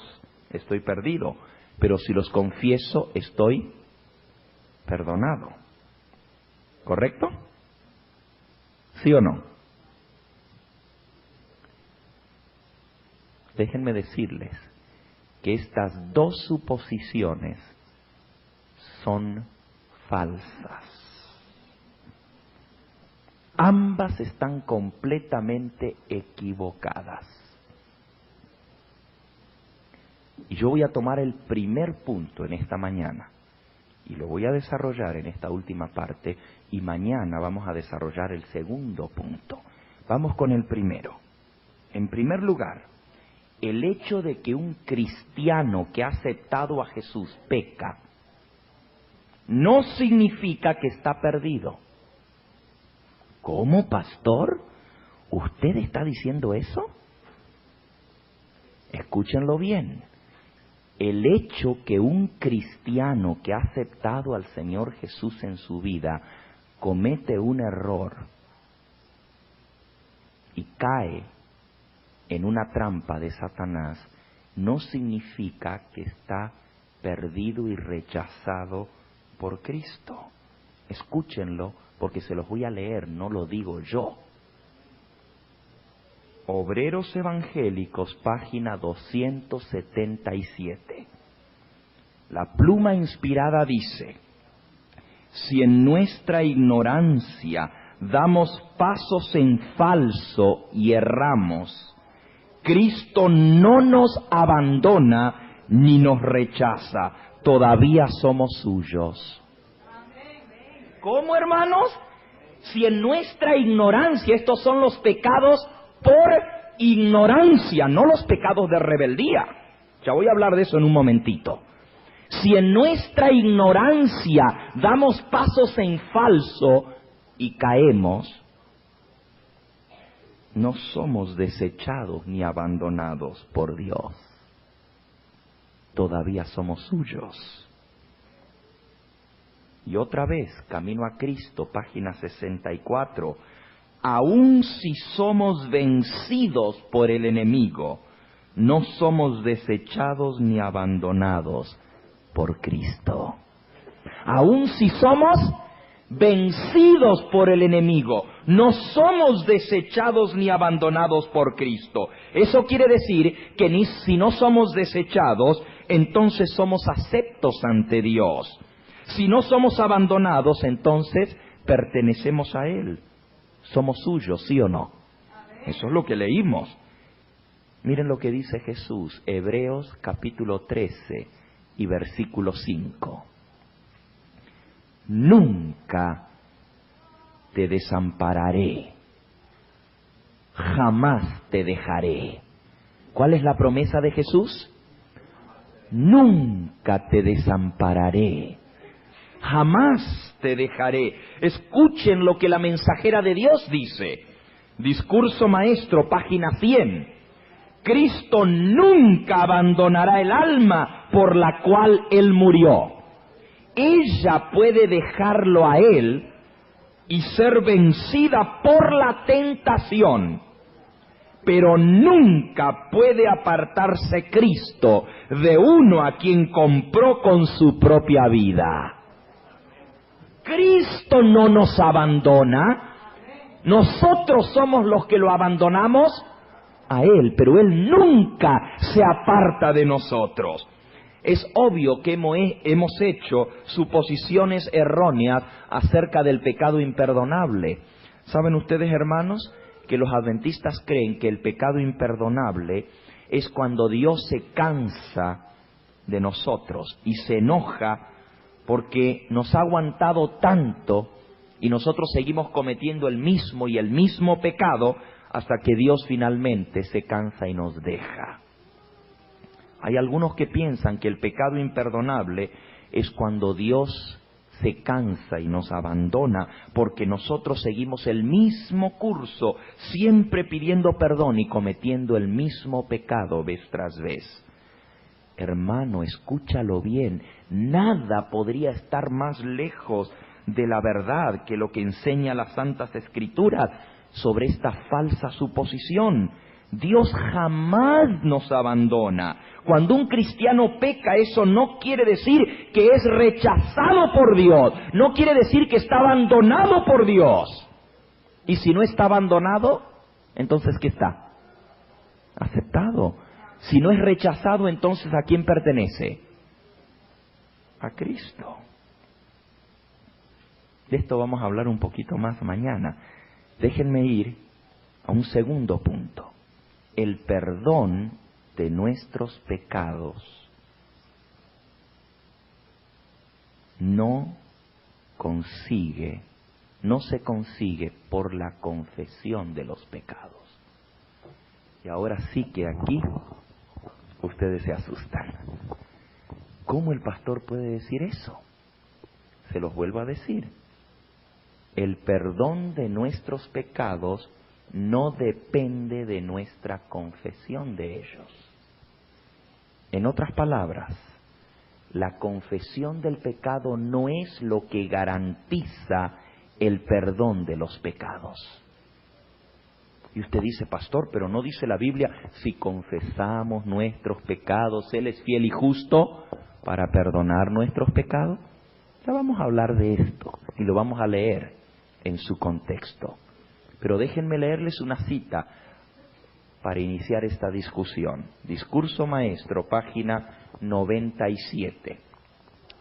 estoy perdido. Pero si los confieso, estoy perdonado. ¿Correcto? ¿Sí o no? Déjenme decirles que estas 2 suposiciones son falsas. Ambas están completamente equivocadas. Y yo voy a tomar el primer punto en esta mañana y lo voy a desarrollar en esta última parte, y mañana vamos a desarrollar el segundo punto. Vamos con el primero. En primer lugar, el hecho de que un cristiano que ha aceptado a Jesús peca no significa que está perdido. ¿Cómo, pastor? ¿Usted está diciendo eso? Escúchenlo bien. El hecho que un cristiano que ha aceptado al Señor Jesús en su vida comete un error y cae en una trampa de Satanás no significa que está perdido y rechazado por Cristo. Escúchenlo, porque se los voy a leer, no lo digo yo. Obreros Evangélicos, página 277. La pluma inspirada dice: si en nuestra ignorancia damos pasos en falso y erramos, Cristo no nos abandona ni nos rechaza, todavía somos suyos. ¿Cómo, hermanos? Si en nuestra ignorancia, estos son los pecados por ignorancia, no los pecados de rebeldía. Ya voy a hablar de eso en un momentito. Si en nuestra ignorancia damos pasos en falso y caemos, no somos desechados ni abandonados por Dios. Todavía somos suyos. Y otra vez, Camino a Cristo, página 64. Aun si somos vencidos por el enemigo, no somos desechados ni abandonados por Cristo. Aun si somos vencidos por el enemigo, no somos desechados ni abandonados por Cristo. Eso quiere decir que si no somos desechados, entonces somos aceptos ante Dios. Si no somos abandonados, entonces pertenecemos a Él. Somos suyos, ¿sí o no? Eso es lo que leímos. Miren lo que dice Jesús, Hebreos capítulo 13 y versículo 5. Nunca te desampararé, jamás te dejaré. ¿Cuál es la promesa de Jesús? Nunca te desampararé, jamás te dejaré. Escuchen lo que la mensajera de Dios dice. Discurso Maestro, página 100. Cristo nunca abandonará el alma por la cual Él murió. Ella puede dejarlo a Él y ser vencida por la tentación, pero nunca puede apartarse Cristo de uno a quien compró con su propia vida. Cristo no nos abandona, nosotros somos los que lo abandonamos a Él, pero Él nunca se aparta de nosotros. Es obvio que hemos hecho suposiciones erróneas acerca del pecado imperdonable. ¿Saben ustedes, hermanos, que los adventistas creen que el pecado imperdonable es cuando Dios se cansa de nosotros y se enoja porque nos ha aguantado tanto y nosotros seguimos cometiendo el mismo pecado hasta que Dios finalmente se cansa y nos deja? Hay algunos que piensan que el pecado imperdonable es cuando Dios se cansa y nos abandona porque nosotros seguimos el mismo curso, siempre pidiendo perdón y cometiendo el mismo pecado vez tras vez. Hermano, escúchalo bien, nada podría estar más lejos de la verdad que lo que enseña las Santas Escrituras sobre esta falsa suposición. Dios jamás nos abandona. Cuando un cristiano peca, eso no quiere decir que es rechazado por Dios, no quiere decir que está abandonado por Dios. Y si no está abandonado, entonces ¿qué está? Aceptado. Si no es rechazado, entonces ¿a quién pertenece? A Cristo. De esto vamos a hablar un poquito más mañana. Déjenme ir a un segundo punto. El perdón de nuestros pecados no se consigue por la confesión de los pecados. Y ahora sí que aquí ustedes se asustan. ¿Cómo el pastor puede decir eso? Se los vuelvo a decir. El perdón de nuestros pecados no depende de nuestra confesión de ellos. En otras palabras, la confesión del pecado no es lo que garantiza el perdón de los pecados. Y usted dice, pastor, pero no dice la Biblia, si confesamos nuestros pecados, Él es fiel y justo para perdonar nuestros pecados. Ya vamos a hablar de esto y lo vamos a leer en su contexto. Pero déjenme leerles una cita para iniciar esta discusión. Discurso Maestro, página 97.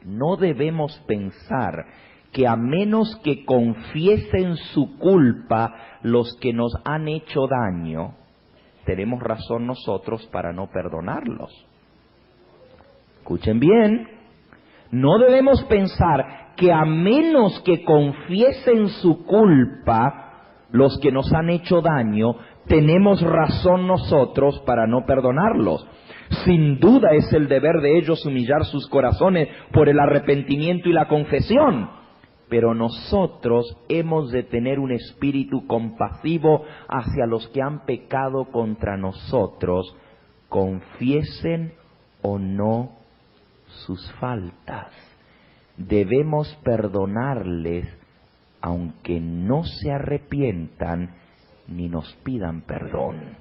No debemos pensar que a menos que confiesen su culpa los que nos han hecho daño, tenemos razón nosotros para no perdonarlos. Escuchen bien, no debemos pensar que a menos que confiesen su culpa los que nos han hecho daño, tenemos razón nosotros para no perdonarlos. Sin duda es el deber de ellos humillar sus corazones por el arrepentimiento y la confesión. Pero nosotros hemos de tener un espíritu compasivo hacia los que han pecado contra nosotros, confiesen o no sus faltas. Debemos perdonarles aunque no se arrepientan ni nos pidan perdón.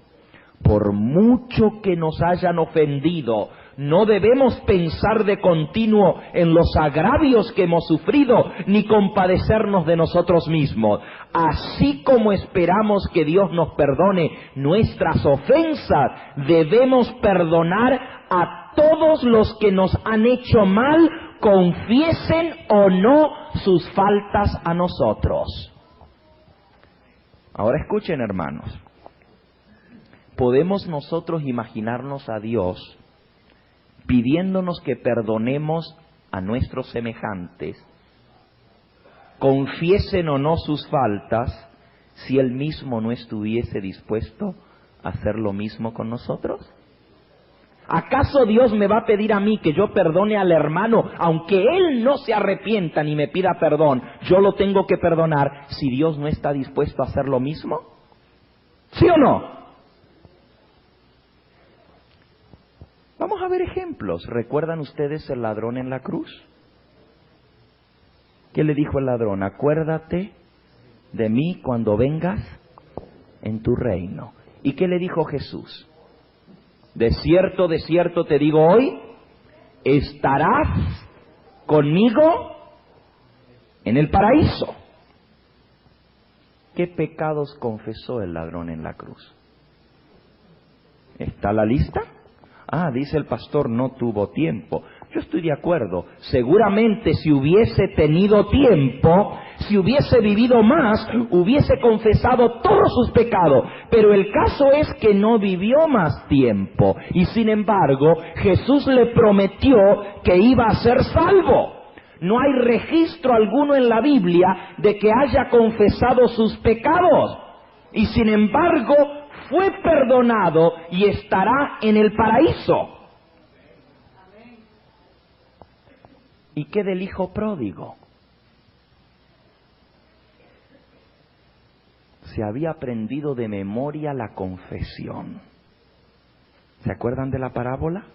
Por mucho que nos hayan ofendido, no debemos pensar de continuo en los agravios que hemos sufrido, ni compadecernos de nosotros mismos. Así como esperamos que Dios nos perdone nuestras ofensas, debemos perdonar a todos los que nos han hecho mal, confiesen o no sus faltas a nosotros. Ahora escuchen, hermanos. ¿Podemos nosotros imaginarnos a Dios pidiéndonos que perdonemos a nuestros semejantes, confiesen o no sus faltas, si Él mismo no estuviese dispuesto a hacer lo mismo con nosotros? ¿Acaso Dios me va a pedir a mí que yo perdone al hermano, aunque él no se arrepienta ni me pida perdón? Yo lo tengo que perdonar si Dios no está dispuesto a hacer lo mismo. ¿Sí o no? Vamos a ver ejemplos. ¿Recuerdan ustedes el ladrón en la cruz? ¿Qué le dijo el ladrón? Acuérdate de mí cuando vengas en tu reino. ¿Y qué le dijo Jesús? De cierto te digo hoy, estarás conmigo en el paraíso. ¿Qué pecados confesó el ladrón en la cruz? ¿Está la lista? Dice el pastor, no tuvo tiempo. Yo estoy de acuerdo. Seguramente si hubiese tenido tiempo, si hubiese vivido más, hubiese confesado todos sus pecados. Pero el caso es que no vivió más tiempo. Y sin embargo, Jesús le prometió que iba a ser salvo. No hay registro alguno en la Biblia de que haya confesado sus pecados. Y sin embargo, fue perdonado y estará en el paraíso. ¿Y qué del hijo pródigo? Se había aprendido de memoria la confesión. ¿Se acuerdan de la parábola?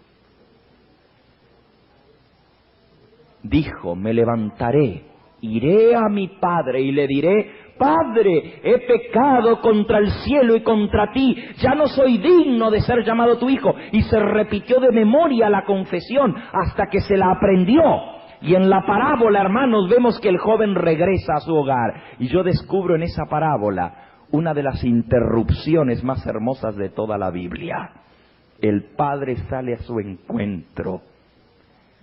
Dijo, me levantaré, iré a mi padre y le diré, Padre, he pecado contra el cielo y contra ti, ya no soy digno de ser llamado tu hijo. Y se repitió de memoria la confesión hasta que se la aprendió. Y en la parábola, hermanos, vemos que el joven regresa a su hogar. Y yo descubro en esa parábola una de las interrupciones más hermosas de toda la Biblia. El padre sale a su encuentro,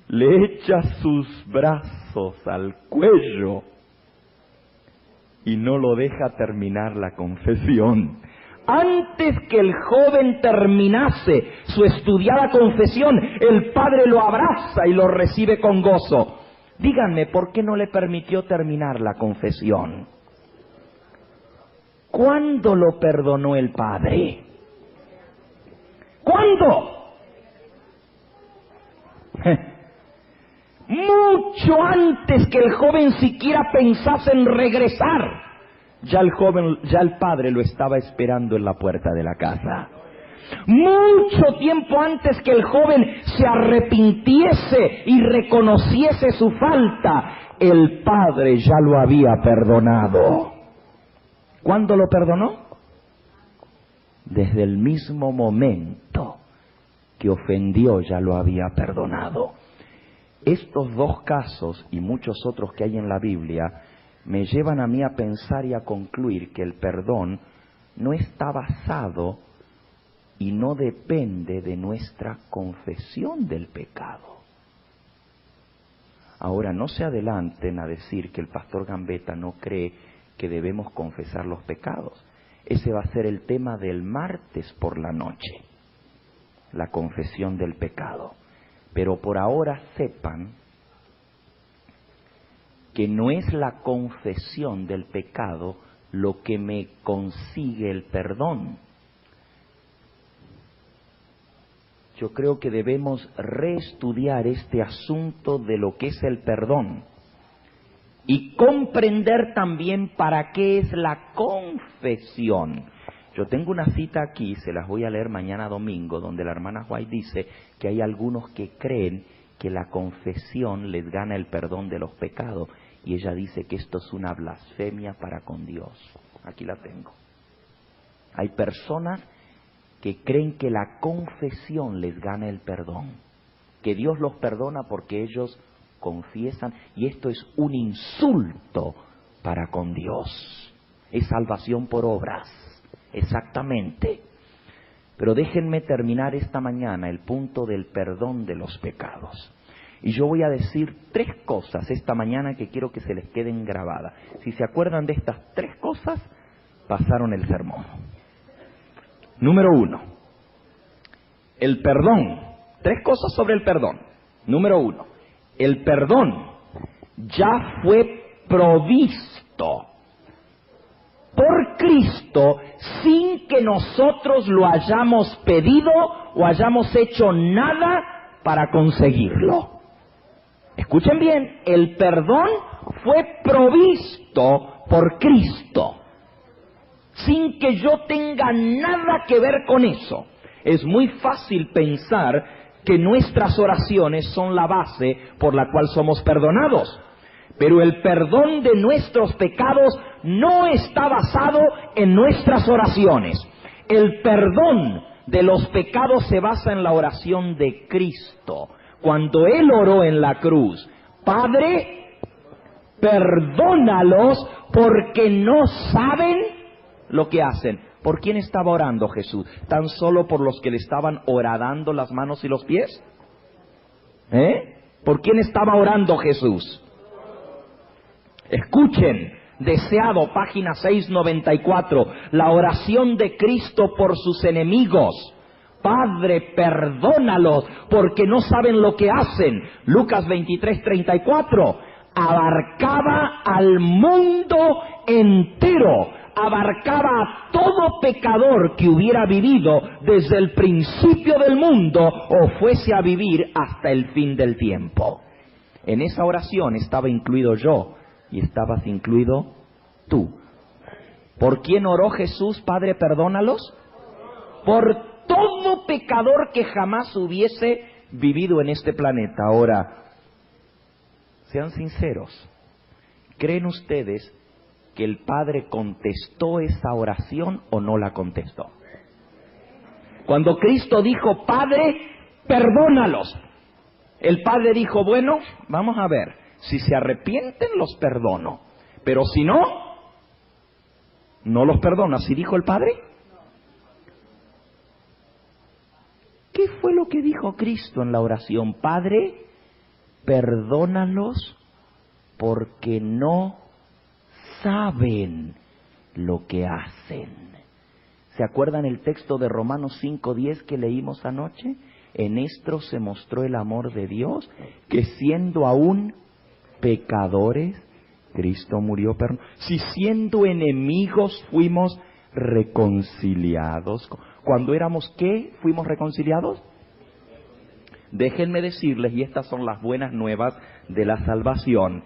le echa sus brazos al cuello y no lo deja terminar la confesión. Antes que el joven terminase su estudiada confesión, el padre lo abraza y lo recibe con gozo. Díganme, ¿por qué no le permitió terminar la confesión? ¿Cuándo lo perdonó el padre? ¿Cuándo? Mucho antes que el joven siquiera pensase en regresar. Ya el padre lo estaba esperando en la puerta de la casa. Mucho tiempo antes que el joven se arrepintiese y reconociese su falta, el padre ya lo había perdonado. ¿Cuándo lo perdonó? Desde el mismo momento que ofendió ya lo había perdonado. Estos dos casos y muchos otros que hay en la Biblia me llevan a mí a pensar y a concluir que el perdón no está basado y no depende de nuestra confesión del pecado. Ahora, no se adelanten a decir que el pastor Gambetta no cree que debemos confesar los pecados. Ese va a ser el tema del martes por la noche, la confesión del pecado. Pero por ahora sepan que no es la confesión del pecado lo que me consigue el perdón. Yo creo que debemos reestudiar este asunto de lo que es el perdón y comprender también para qué es la confesión. Yo tengo una cita aquí, se las voy a leer mañana domingo, donde la hermana White dice que hay algunos que creen que la confesión les gana el perdón de los pecados, y ella dice que esto es una blasfemia para con Dios. Aquí la tengo. Hay personas que creen que la confesión les gana el perdón, que Dios los perdona porque ellos confiesan, y esto es un insulto para con Dios. Es salvación por obras, exactamente. Pero déjenme terminar esta mañana el punto del perdón de los pecados. Y yo voy a decir 3 cosas esta mañana que quiero que se les queden grabadas. Si se acuerdan de estas 3 cosas, pasaron el sermón. Número 1, el perdón. 3 cosas sobre el perdón. Número 1, el perdón ya fue provisto por Cristo sin que nosotros lo hayamos pedido o hayamos hecho nada para conseguirlo. Escuchen bien, el perdón fue provisto por Cristo sin que yo tenga nada que ver con eso. Es muy fácil pensar que nuestras oraciones son la base por la cual somos perdonados. Pero el perdón de nuestros pecados no está basado en nuestras oraciones. El perdón de los pecados se basa en la oración de Cristo. Cuando Él oró en la cruz, Padre, perdónalos porque no saben lo que hacen. ¿Por quién estaba orando Jesús? ¿Tan solo por los que le estaban horadando las manos y los pies? ¿Por quién estaba orando Jesús? Escuchen, deseado, página 694, la oración de Cristo por sus enemigos. Padre, perdónalos porque no saben lo que hacen. Lucas 23:34, abarcaba al mundo entero, abarcaba a todo pecador que hubiera vivido desde el principio del mundo o fuese a vivir hasta el fin del tiempo. En esa oración estaba incluido yo y estabas incluido tú. ¿Por quién oró Jesús, Padre, perdónalos? Por todo pecador que jamás hubiese vivido en este planeta. Ahora, sean sinceros, ¿creen ustedes que el Padre contestó esa oración o no la contestó? Cuando Cristo dijo, Padre, perdónalos, el Padre dijo, bueno, vamos a ver, si se arrepienten los perdono, pero si no, no los perdono. ¿Así dijo el Padre? ¿Qué fue lo que dijo Cristo en la oración? Padre, perdónalos porque no saben lo que hacen. ¿Se acuerdan el texto de Romanos 5:10 que leímos anoche? En esto se mostró el amor de Dios, que siendo aún pecadores, Cristo murió por nosotros. Si siendo enemigos fuimos reconciliados. Cuando éramos, ¿qué? ¿Fuimos reconciliados? Déjenme decirles, y estas son las buenas nuevas de la salvación,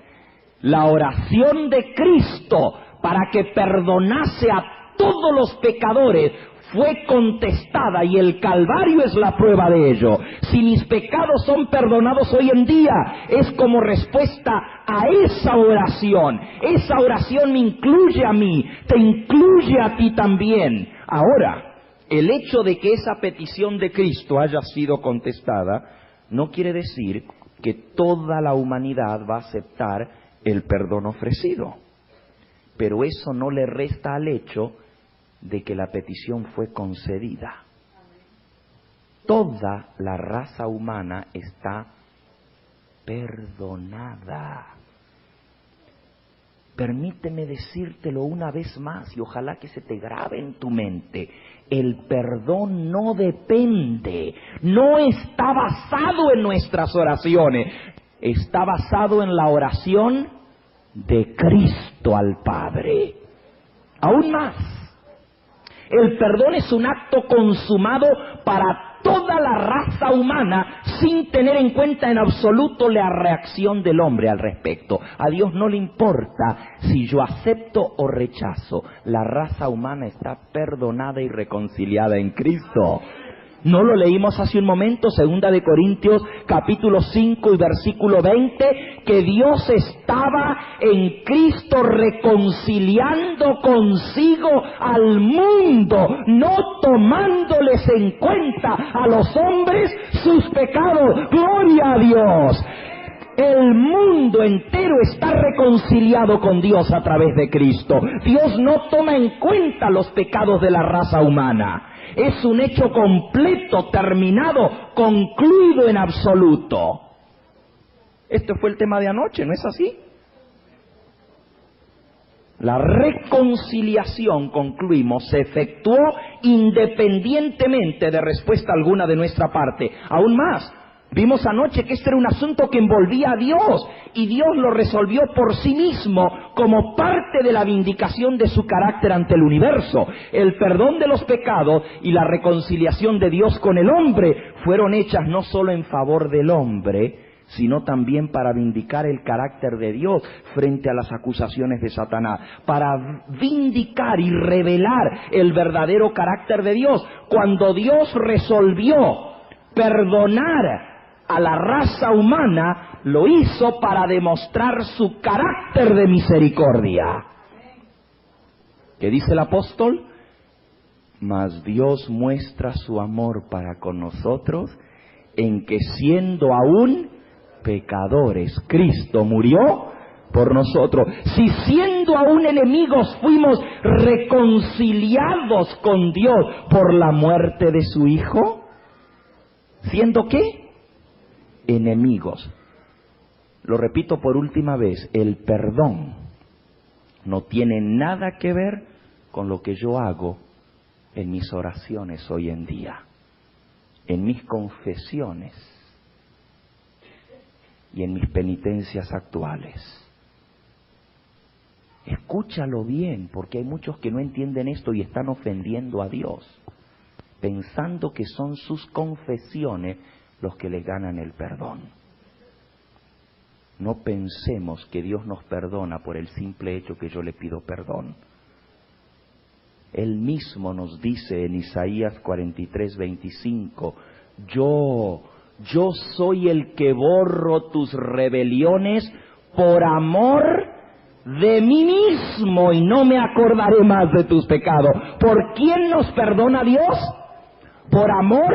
la oración de Cristo para que perdonase a todos los pecadores fue contestada, y el Calvario es la prueba de ello. Si mis pecados son perdonados hoy en día, es como respuesta a esa oración. Esa oración me incluye a mí, te incluye a ti también. Ahora, el hecho de que esa petición de Cristo haya sido contestada no quiere decir que toda la humanidad va a aceptar el perdón ofrecido. Pero eso no le resta al hecho de que la petición fue concedida. Toda la raza humana está perdonada. Permíteme decírtelo una vez más y ojalá que se te grabe en tu mente. El perdón no depende, no está basado en nuestras oraciones, está basado en la oración de Cristo al Padre. Aún más, el perdón es un acto consumado para toda la raza humana sin tener en cuenta en absoluto la reacción del hombre al respecto. A Dios no le importa si yo acepto o rechazo. La raza humana está perdonada y reconciliada en Cristo. ¿No lo leímos hace un momento? 2 de Corintios capítulo 5 y versículo 20, que Dios estaba en Cristo reconciliando consigo al mundo, no tomándoles en cuenta a los hombres sus pecados. ¡Gloria a Dios! El mundo entero está reconciliado con Dios a través de Cristo. Dios no toma en cuenta los pecados de la raza humana. Es un hecho completo, terminado, concluido en absoluto. Este fue el tema de anoche, ¿no es así? La reconciliación, concluimos, se efectuó independientemente de respuesta alguna de nuestra parte. Aún más, vimos anoche que este era un asunto que envolvía a Dios, y Dios lo resolvió por sí mismo como parte de la vindicación de su carácter ante el universo. El perdón de los pecados y la reconciliación de Dios con el hombre fueron hechas no solo en favor del hombre, sino también para vindicar el carácter de Dios frente a las acusaciones de Satanás, para vindicar y revelar el verdadero carácter de Dios. Cuando Dios resolvió perdonar a la raza humana, lo hizo para demostrar su carácter de misericordia. ¿Qué dice el apóstol? Mas Dios muestra su amor para con nosotros en que siendo aún pecadores, Cristo murió por nosotros. Si siendo aún enemigos fuimos reconciliados con Dios por la muerte de su Hijo, ¿siendo qué? Enemigos. Lo repito por última vez, el perdón no tiene nada que ver con lo que yo hago en mis oraciones hoy en día, en mis confesiones y en mis penitencias actuales. Escúchalo bien, porque hay muchos que no entienden esto y están ofendiendo a Dios, pensando que son sus confesiones los que le ganan el perdón. No pensemos que Dios nos perdona por el simple hecho que yo le pido perdón. Él mismo nos dice en Isaías 43:25, yo soy el que borro tus rebeliones por amor de mí mismo y no me acordaré más de tus pecados. ¿Por quién nos perdona Dios? Por amor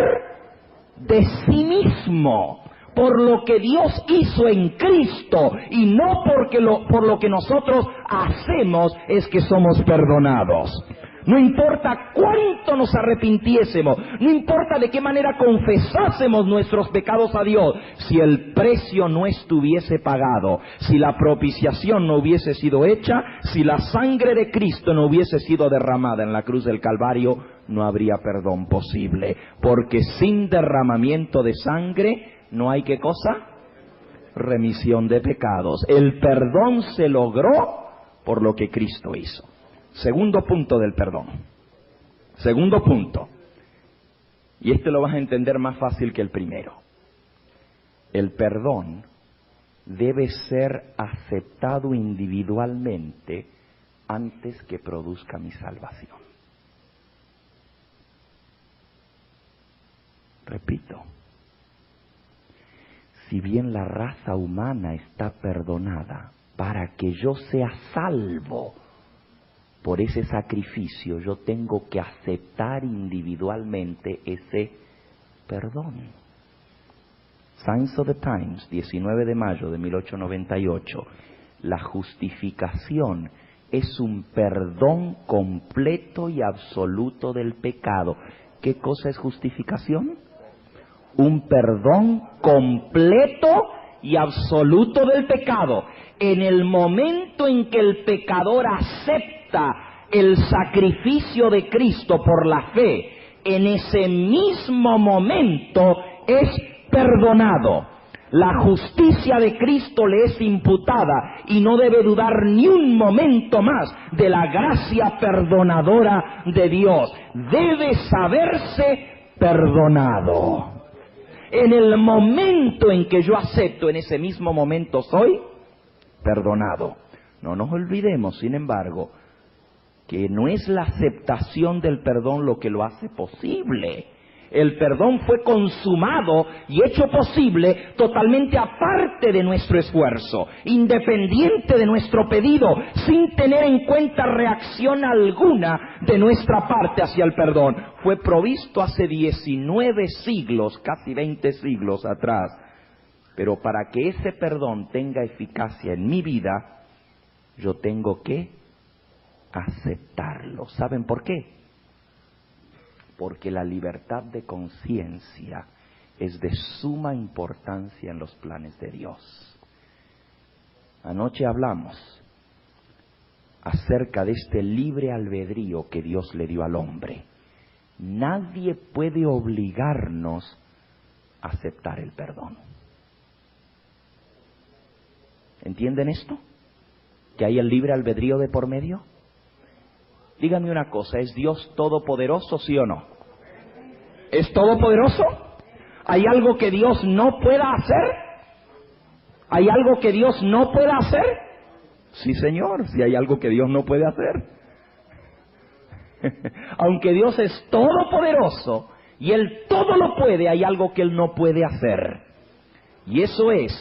de sí mismo, por lo que Dios hizo en Cristo, y no por lo que nosotros hacemos es que somos perdonados. No importa cuánto nos arrepintiésemos, no importa de qué manera confesásemos nuestros pecados a Dios, si el precio no estuviese pagado, si la propiciación no hubiese sido hecha, si la sangre de Cristo no hubiese sido derramada en la cruz del Calvario, no habría perdón posible. Porque sin derramamiento de sangre no hay ¿qué cosa? Remisión de pecados. El perdón se logró por lo que Cristo hizo. Segundo punto del perdón. Segundo punto. Y este lo vas a entender más fácil que el primero. El perdón debe ser aceptado individualmente antes que produzca mi salvación. Repito. Si bien la raza humana está perdonada, para que yo sea salvo por ese sacrificio, yo tengo que aceptar individualmente ese perdón. Signs of the Times, 19 de mayo de 1898. La justificación es un perdón completo y absoluto del pecado. ¿Qué cosa es justificación? Un perdón completo y absoluto del pecado. En el momento en que el pecador acepta el sacrificio de Cristo por la fe, en ese mismo momento es perdonado. La justicia de Cristo le es imputada y no debe dudar ni un momento más de la gracia perdonadora de Dios. Debe saberse perdonado. En el momento en que yo acepto, en ese mismo momento soy perdonado. No nos olvidemos, sin embargo, que no es la aceptación del perdón lo que lo hace posible. El perdón fue consumado y hecho posible totalmente aparte de nuestro esfuerzo, independiente de nuestro pedido, sin tener en cuenta reacción alguna de nuestra parte hacia el perdón. Fue provisto hace 19 siglos, casi 20 siglos atrás. Pero para que ese perdón tenga eficacia en mi vida, yo tengo que aceptarlo. ¿Saben por qué? Porque la libertad de conciencia es de suma importancia en los planes de Dios. Anoche hablamos acerca de este libre albedrío que Dios le dio al hombre. Nadie puede obligarnos a aceptar el perdón. ¿Entienden esto? ¿Que hay el libre albedrío de por medio? Díganme una cosa, ¿es Dios todopoderoso, sí o no? ¿Es todopoderoso? ¿Hay algo que Dios no pueda hacer? ¿Hay algo que Dios no pueda hacer? Sí, Señor, sí hay algo que Dios no puede hacer. Aunque Dios es todopoderoso y Él todo lo puede, hay algo que Él no puede hacer. Y eso es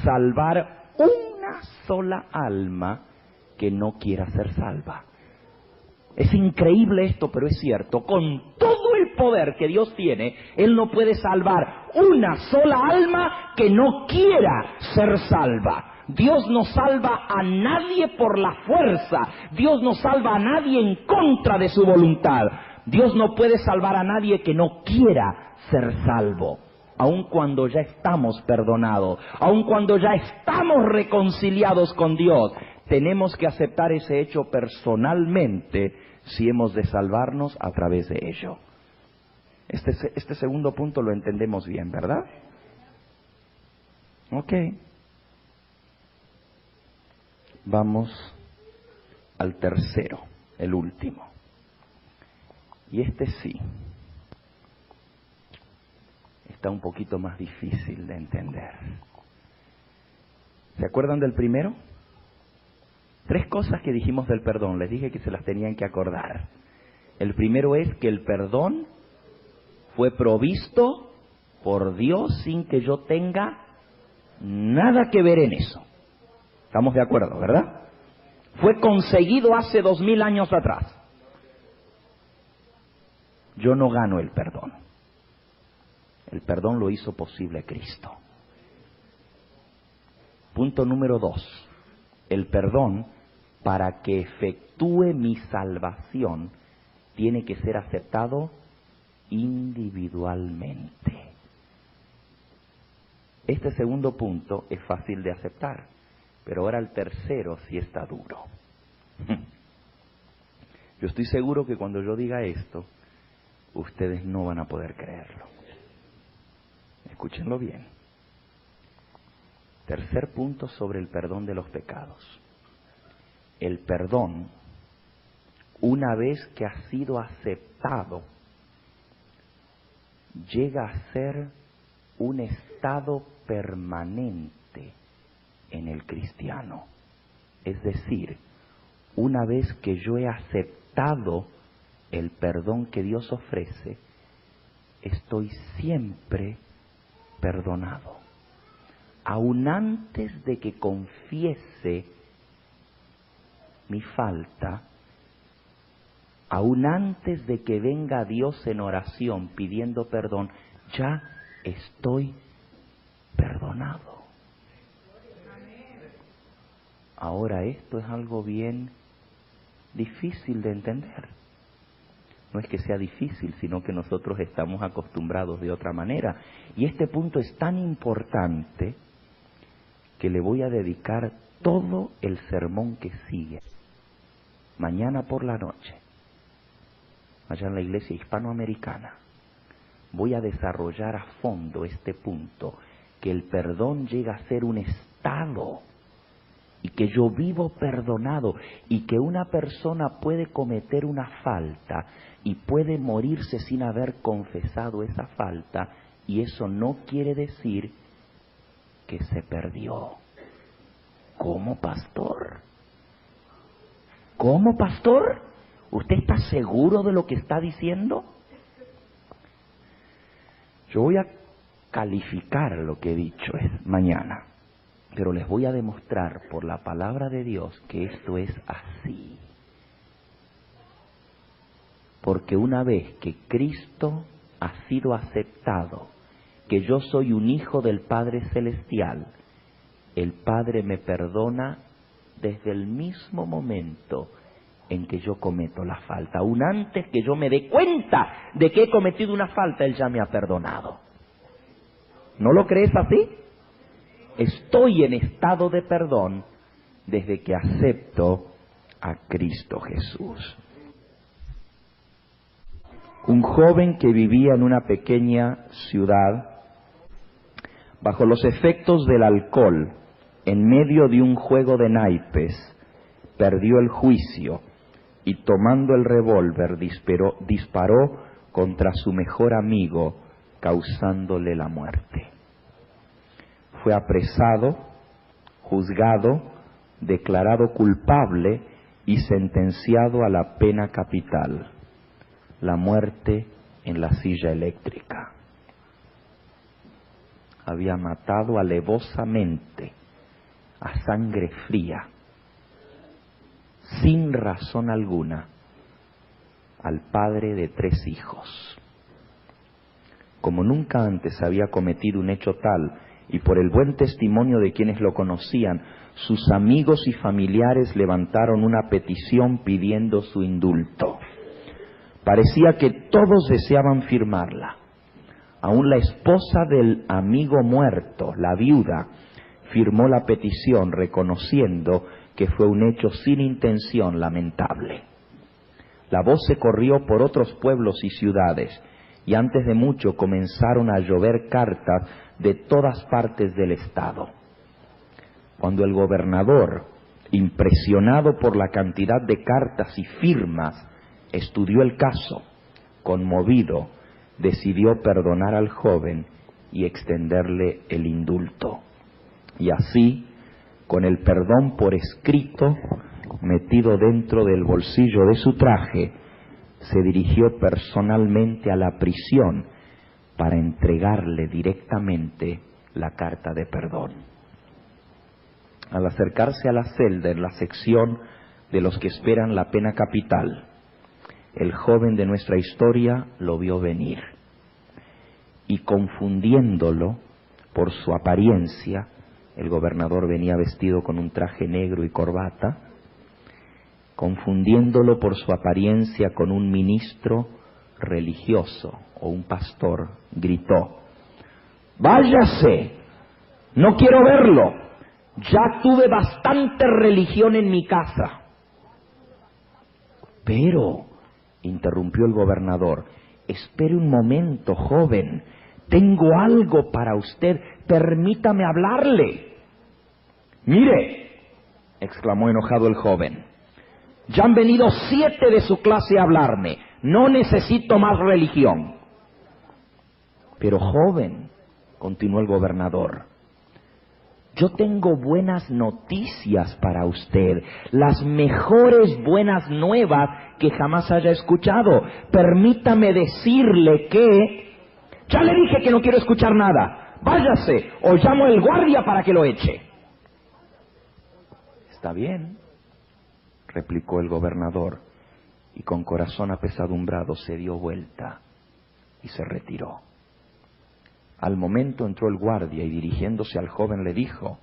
salvar una sola alma que no quiera ser salva. Es increíble esto, pero es cierto. Con todo el poder que Dios tiene, Él no puede salvar una sola alma que no quiera ser salva. Dios no salva a nadie por la fuerza. Dios no salva a nadie en contra de su voluntad. Dios no puede salvar a nadie que no quiera ser salvo. Aun cuando ya estamos perdonados, aun cuando ya estamos reconciliados con Dios, tenemos que aceptar ese hecho personalmente si hemos de salvarnos a través de ello. Este segundo punto lo entendemos bien, ¿verdad? Ok. Vamos al tercero, el último. Y este sí está un poquito más difícil de entender. ¿Se acuerdan del primero? 3 cosas que dijimos del perdón, les dije que se las tenían que acordar. El primero es que el perdón fue provisto por Dios sin que yo tenga nada que ver en eso. ¿Estamos de acuerdo, verdad? Fue conseguido hace 2000 años atrás. Yo no gano el perdón. El perdón lo hizo posible Cristo. Punto número 2. El perdón, para que efectúe mi salvación, tiene que ser aceptado individualmente. Este segundo punto es fácil de aceptar, pero ahora el tercero sí está duro. Yo estoy seguro que cuando yo diga esto, ustedes no van a poder creerlo. Escúchenlo bien. Tercer punto sobre el perdón de los pecados. El perdón, una vez que ha sido aceptado, llega a ser un estado permanente en el cristiano. Es decir, una vez que yo he aceptado el perdón que Dios ofrece, estoy siempre perdonado. Aun antes de que confiese mi falta, aun antes de que venga Dios en oración pidiendo perdón, ya estoy perdonado. Ahora esto es algo bien difícil de entender. No es que sea difícil, sino que nosotros estamos acostumbrados de otra manera. Y este punto es tan importante que le voy a dedicar todo el sermón que sigue. Mañana por la noche, allá en la iglesia hispanoamericana, voy a desarrollar a fondo este punto, que el perdón llega a ser un estado y que yo vivo perdonado, y que una persona puede cometer una falta y puede morirse sin haber confesado esa falta, y eso no quiere decir que se perdió. ¿Cómo, pastor? ¿Cómo, pastor? ¿Usted está seguro de lo que está diciendo? Yo voy a calificar lo que he dicho mañana, pero les voy a demostrar por la palabra de Dios que esto es así. Porque una vez que Cristo ha sido aceptado, que yo soy un hijo del Padre Celestial, el Padre me perdona desde el mismo momento en que yo cometo la falta. Aún antes que yo me dé cuenta de que he cometido una falta, Él ya me ha perdonado. ¿No lo crees así? Estoy en estado de perdón desde que acepto a Cristo Jesús. Un joven que vivía en una pequeña ciudad, bajo los efectos del alcohol, en medio de un juego de naipes, perdió el juicio y tomando el revólver disparó contra su mejor amigo, causándole la muerte. Fue apresado, juzgado, declarado culpable y sentenciado a la pena capital, la muerte en la silla eléctrica. Había matado alevosamente, a sangre fría, sin razón alguna, al padre de 3 hijos. Como nunca antes había cometido un hecho tal, y por el buen testimonio de quienes lo conocían, sus amigos y familiares levantaron una petición pidiendo su indulto. Parecía que todos deseaban firmarla. Aún la esposa del amigo muerto, la viuda, firmó la petición reconociendo que fue un hecho sin intención lamentable. La voz se corrió por otros pueblos y ciudades, y antes de mucho comenzaron a llover cartas de todas partes del estado. Cuando el gobernador, impresionado por la cantidad de cartas y firmas, estudió el caso, conmovido, decidió perdonar al joven y extenderle el indulto. Y así, con el perdón por escrito, metido dentro del bolsillo de su traje, se dirigió personalmente a la prisión para entregarle directamente la carta de perdón. Al acercarse a la celda en la sección de los que esperan la pena capital, el joven de nuestra historia lo vio venir y, confundiéndolo por su apariencia, el gobernador venía vestido con un traje negro y corbata, confundiéndolo por su apariencia con un ministro religioso o un pastor, gritó: «Váyase, no quiero verlo, ya tuve bastante religión en mi casa». «Pero», interrumpió el gobernador, «espere un momento, joven, tengo algo para usted, permítame hablarle». «Mire», exclamó enojado el joven, «ya han venido 7 de su clase a hablarme, no necesito más religión». «Pero joven», continuó el gobernador, «yo tengo buenas noticias para usted, las mejores buenas nuevas que jamás haya escuchado. Permítame decirle que...» «Ya le dije que no quiero escuchar nada. Váyase o llamo al guardia para que lo eche». «Está bien», replicó el gobernador, y con corazón apesadumbrado se dio vuelta y se retiró. Al momento entró el guardia y dirigiéndose al joven le dijo: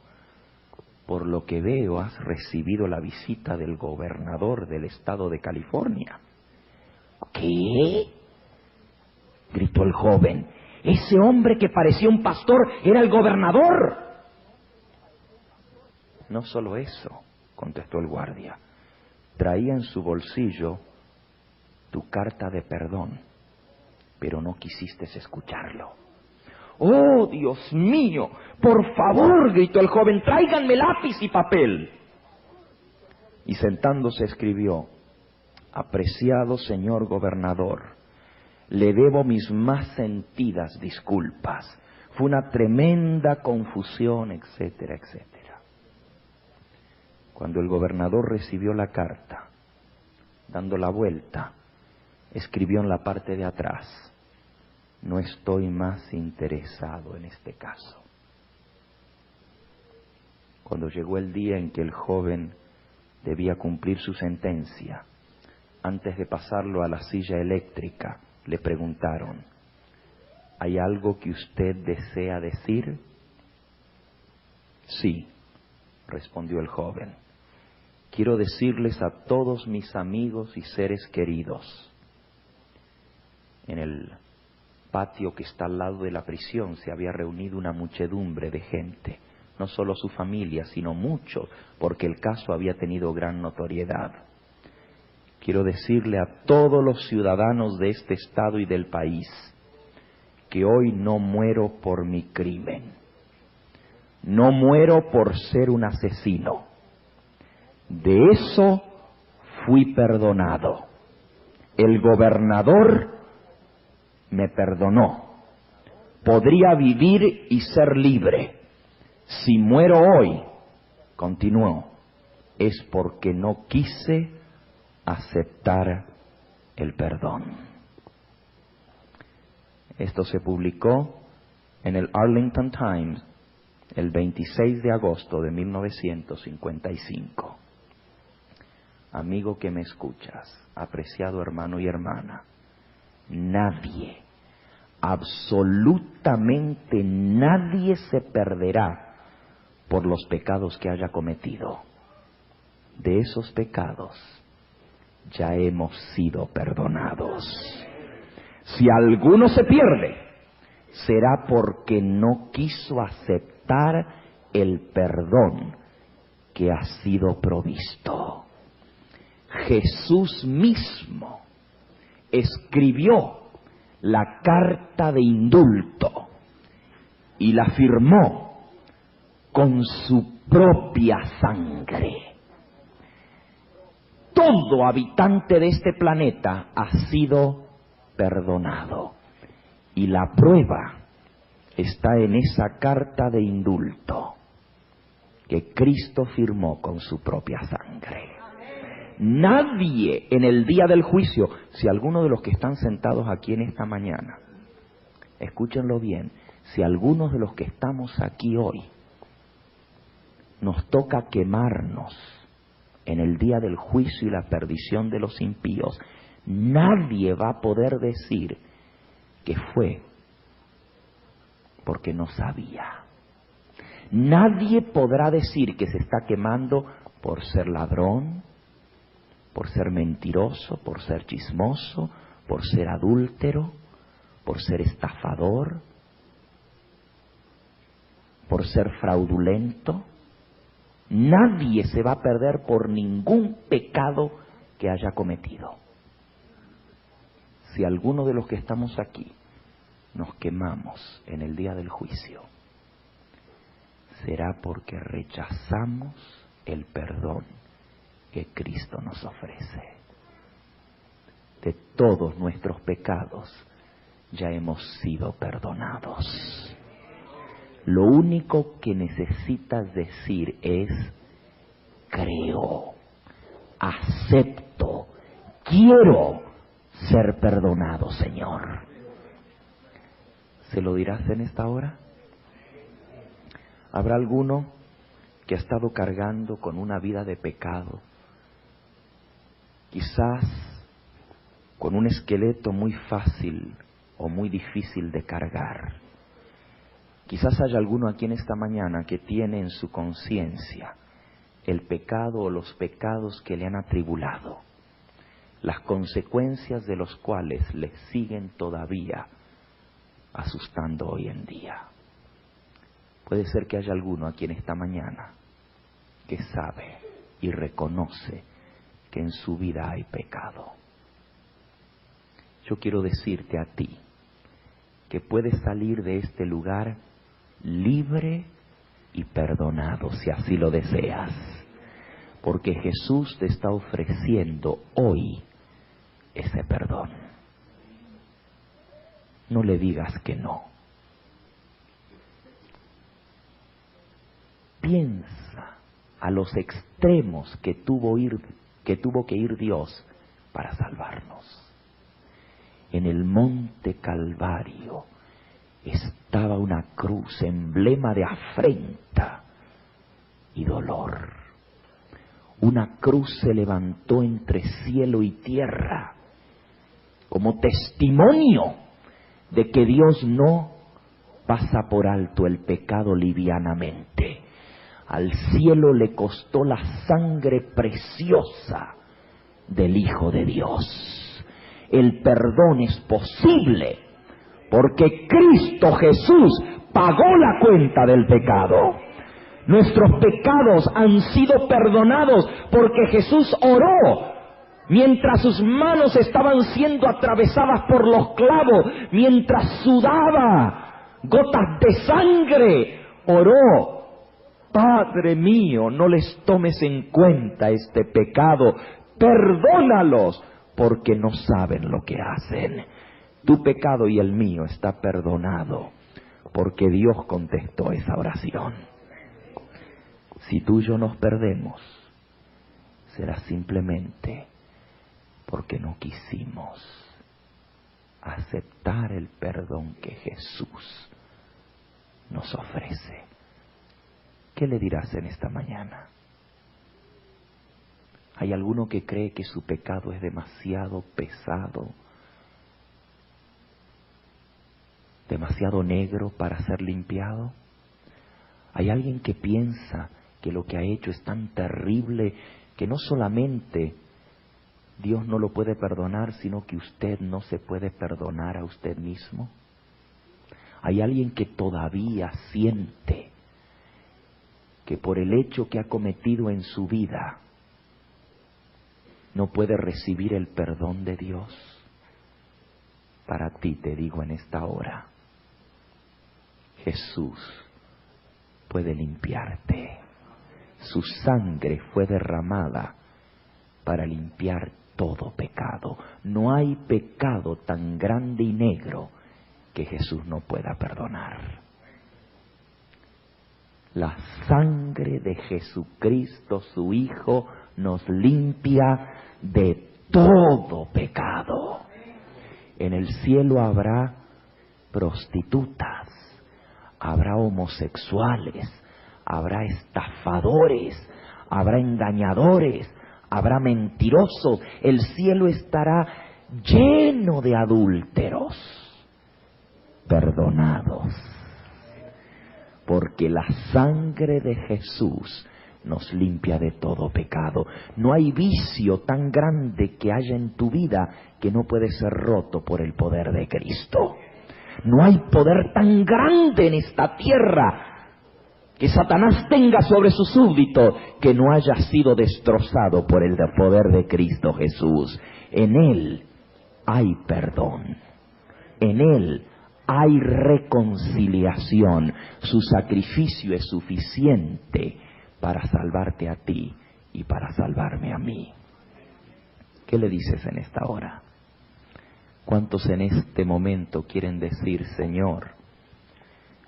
«Por lo que veo has recibido la visita del gobernador del estado de California». «¿Qué?», gritó el joven. «Ese hombre que parecía un pastor era el gobernador». «No solo eso», contestó el guardia, «traía en su bolsillo tu carta de perdón, pero no quisiste escucharlo». «¡Oh, Dios mío! Por favor», gritó el joven, «tráiganme lápiz y papel». Y sentándose escribió: «Apreciado señor gobernador, le debo mis más sentidas disculpas. Fue una tremenda confusión», etcétera, etcétera. Cuando el gobernador recibió la carta, dando la vuelta, escribió en la parte de atrás: «No estoy más interesado en este caso». Cuando llegó el día en que el joven debía cumplir su sentencia, antes de pasarlo a la silla eléctrica, le preguntaron: «¿Hay algo que usted desea decir?». «Sí», respondió el joven, «quiero decirles a todos mis amigos y seres queridos». En el patio que está al lado de la prisión se había reunido una muchedumbre de gente, no solo su familia, sino muchos, porque el caso había tenido gran notoriedad. «Quiero decirle a todos los ciudadanos de este estado y del país que hoy no muero por mi crimen, no muero por ser un asesino. De eso fui perdonado. El gobernador me perdonó. Podría vivir y ser libre. Si muero hoy», continuó, «es porque no quise aceptar el perdón». Esto se publicó en el Arlington Times el 26 de agosto de 1955. Amigo que me escuchas, apreciado hermano y hermana, nadie, absolutamente nadie se perderá por los pecados que haya cometido. De esos pecados ya hemos sido perdonados. Si alguno se pierde, será porque no quiso aceptar el perdón que ha sido provisto. Jesús mismo escribió la carta de indulto y la firmó con su propia sangre. Todo habitante de este planeta ha sido perdonado, y la prueba está en esa carta de indulto que Cristo firmó con su propia sangre. Nadie en el día del juicio, si alguno de los que están sentados aquí en esta mañana, escúchenlo bien, si algunos de los que estamos aquí hoy nos toca quemarnos en el día del juicio y la perdición de los impíos, nadie va a poder decir que fue porque no sabía. Nadie podrá decir que se está quemando por ser ladrón, por ser mentiroso, por ser chismoso, por ser adúltero, por ser estafador, por ser fraudulento. Nadie se va a perder por ningún pecado que haya cometido. Si alguno de los que estamos aquí nos quemamos en el día del juicio, será porque rechazamos el perdón que Cristo nos ofrece. De todos nuestros pecados ya hemos sido perdonados. Lo único que necesitas decir es: creo, acepto, quiero ser perdonado, Señor. ¿Se lo dirás en esta hora? ¿Habrá alguno que ha estado cargando con una vida de pecado? Quizás con un esqueleto muy fácil o muy difícil de cargar. Quizás haya alguno aquí en esta mañana que tiene en su conciencia el pecado o los pecados que le han atribulado, las consecuencias de los cuales le siguen todavía asustando hoy en día. Puede ser que haya alguno aquí en esta mañana que sabe y reconoce que en su vida hay pecado. Yo quiero decirte a ti que puedes salir de este lugar libre y perdonado si así lo deseas, porque Jesús te está ofreciendo hoy ese perdón. No le digas que no. Piensa a los extremos que tuvo que ir Dios para salvarnos. En el monte Calvario estaba una cruz, emblema de afrenta y dolor. Una cruz se levantó entre cielo y tierra como testimonio de que Dios no pasa por alto el pecado livianamente. Al cielo le costó la sangre preciosa del Hijo de Dios. El perdón es posible porque Cristo Jesús pagó la cuenta del pecado. Nuestros pecados han sido perdonados porque Jesús oró mientras sus manos estaban siendo atravesadas por los clavos, mientras sudaba gotas de sangre, oró: Padre mío, no les tomes en cuenta este pecado, perdónalos, porque no saben lo que hacen. Tu pecado y el mío está perdonado, porque Dios contestó esa oración. Si tú y yo nos perdemos, será simplemente porque no quisimos aceptar el perdón que Jesús nos ofrece. ¿Qué le dirás en esta mañana? ¿Hay alguno que cree que su pecado es demasiado pesado, demasiado negro para ser limpiado? ¿Hay alguien que piensa que lo que ha hecho es tan terrible que no solamente Dios no lo puede perdonar, sino que usted no se puede perdonar a usted mismo? ¿Hay alguien que todavía siente que por el hecho que ha cometido en su vida no puede recibir el perdón de Dios? Para ti te digo en esta hora, Jesús puede limpiarte. Su sangre fue derramada para limpiar todo pecado. No hay pecado tan grande y negro que Jesús no pueda perdonar. La sangre de Jesucristo, su Hijo, nos limpia de todo pecado. En el cielo habrá prostitutas, habrá homosexuales, habrá estafadores, habrá engañadores, habrá mentirosos. El cielo estará lleno de adúlteros, perdonados, porque la sangre de Jesús nos limpia de todo pecado. No hay vicio tan grande que haya en tu vida que no puede ser roto por el poder de Cristo. No hay poder tan grande en esta tierra que Satanás tenga sobre su súbdito que no haya sido destrozado por el poder de Cristo Jesús. En Él hay perdón. En Él hay reconciliación. Su sacrificio es suficiente para salvarte a ti y para salvarme a mí. ¿Qué le dices en esta hora? ¿Cuántos en este momento quieren decir, Señor,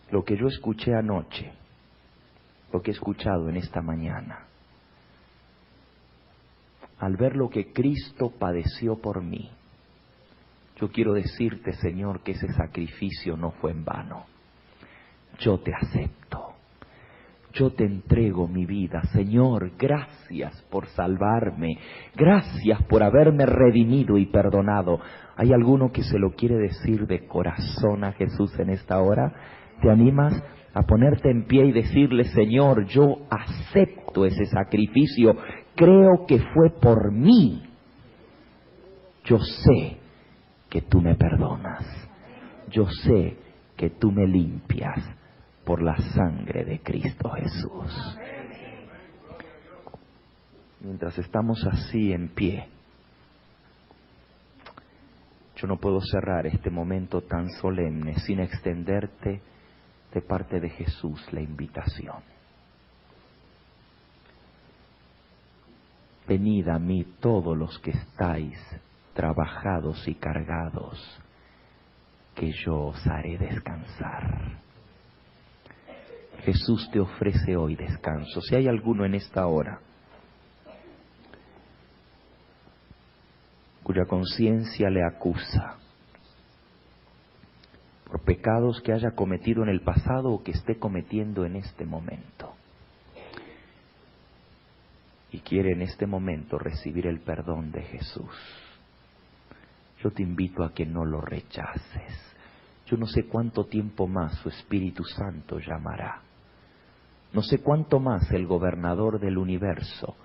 lo que yo escuché anoche, lo que he escuchado en esta mañana, al ver lo que Cristo padeció por mí, yo quiero decirte, Señor, que ese sacrificio no fue en vano. Yo te acepto. Yo te entrego mi vida. Señor, gracias por salvarme. Gracias por haberme redimido y perdonado. ¿Hay alguno que se lo quiere decir de corazón a Jesús en esta hora? ¿Te animas a ponerte en pie y decirle, Señor, yo acepto ese sacrificio? Creo que fue por mí. Yo sé que tú me perdonas. Yo sé que tú me limpias por la sangre de Cristo Jesús. Mientras estamos así en pie, yo no puedo cerrar este momento tan solemne sin extenderte de parte de Jesús la invitación. Venid a mí todos los que estáis trabajados y cargados, que yo os haré descansar. Jesús te ofrece hoy descanso. Si hay alguno en esta hora cuya conciencia le acusa por pecados que haya cometido en el pasado o que esté cometiendo en este momento, y quiere en este momento recibir el perdón de Jesús, yo te invito a que no lo rechaces. Yo no sé cuánto tiempo más su Espíritu Santo llamará. No sé cuánto más el gobernador del universo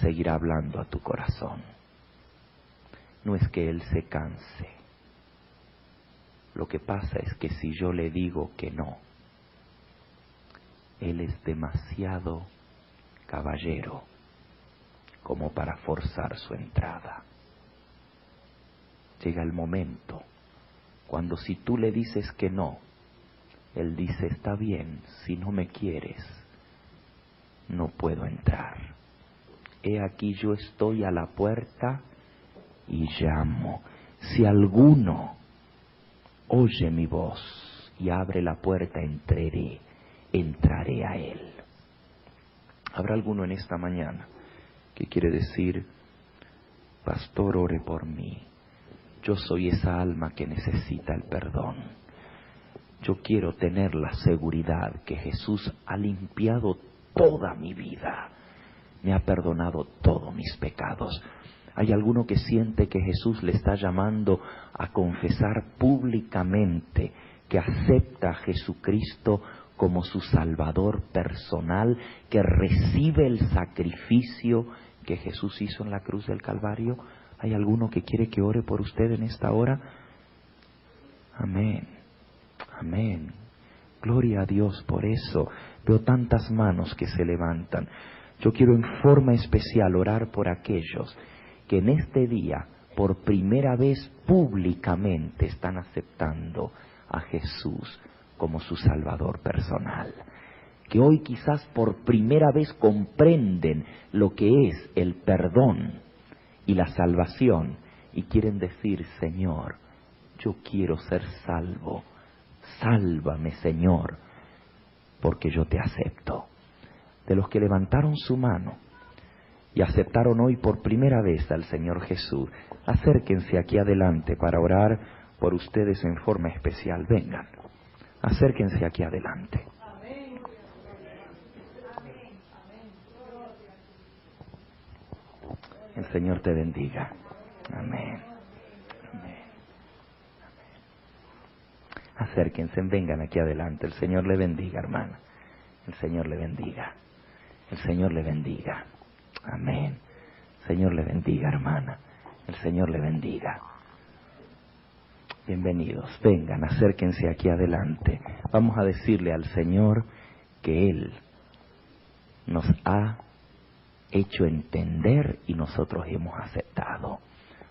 seguirá hablando a tu corazón. No es que Él se canse. Lo que pasa es que si yo le digo que no, Él es demasiado caballero como para forzar su entrada. Llega el momento cuando si tú le dices que no, Él dice, está bien, si no me quieres, no puedo entrar. He aquí yo estoy a la puerta y llamo. Si alguno oye mi voz y abre la puerta, entraré a Él. ¿Habrá alguno en esta mañana que quiere decir, pastor, ore por mí? Yo soy esa alma que necesita el perdón. Yo quiero tener la seguridad que Jesús ha limpiado toda mi vida, me ha perdonado todos mis pecados. ¿Hay alguno que siente que Jesús le está llamando a confesar públicamente que acepta a Jesucristo como su Salvador personal, que recibe el sacrificio que Jesús hizo en la cruz del Calvario? ¿Hay alguno que quiere que ore por usted en esta hora? Amén. Amén. Gloria a Dios por eso. Veo tantas manos que se levantan. Yo quiero en forma especial orar por aquellos que en este día, por primera vez públicamente, están aceptando a Jesús como su Salvador personal. Que hoy quizás por primera vez comprenden lo que es el perdón y la salvación y quieren decir, Señor, yo quiero ser salvo. Sálvame, Señor, porque yo te acepto. De los que levantaron su mano y aceptaron hoy por primera vez al Señor Jesús, acérquense aquí adelante para orar por ustedes en forma especial. Vengan, acérquense aquí adelante. El Señor te bendiga. Amén. Amén. Acérquense, vengan aquí adelante. El Señor le bendiga, hermana. El Señor le bendiga. El Señor le bendiga. Amén. El Señor le bendiga, hermana. El Señor le bendiga. Bienvenidos. Vengan, acérquense aquí adelante. Vamos a decirle al Señor que Él nos ha hecho entender y nosotros hemos aceptado.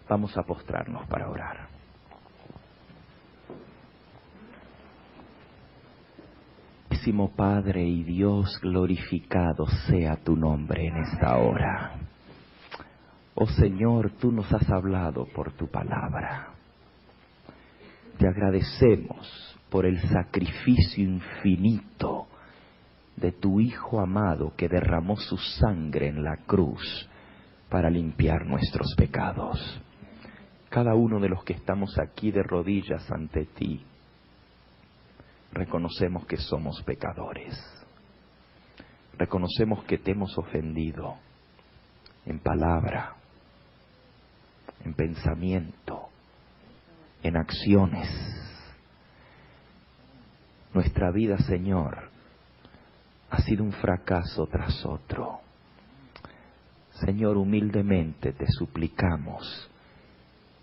Vamos a postrarnos para orar. Santísimo Padre y Dios, glorificado sea tu nombre en esta hora. Oh Señor, tú nos has hablado por tu palabra. Te agradecemos por el sacrificio infinito de tu Hijo amado que derramó su sangre en la cruz para limpiar nuestros pecados. Cada uno de los que estamos aquí de rodillas ante ti, reconocemos que somos pecadores. Reconocemos que te hemos ofendido en palabra, en pensamiento, en acciones. Nuestra vida, Señor, ha sido un fracaso tras otro. Señor, humildemente te suplicamos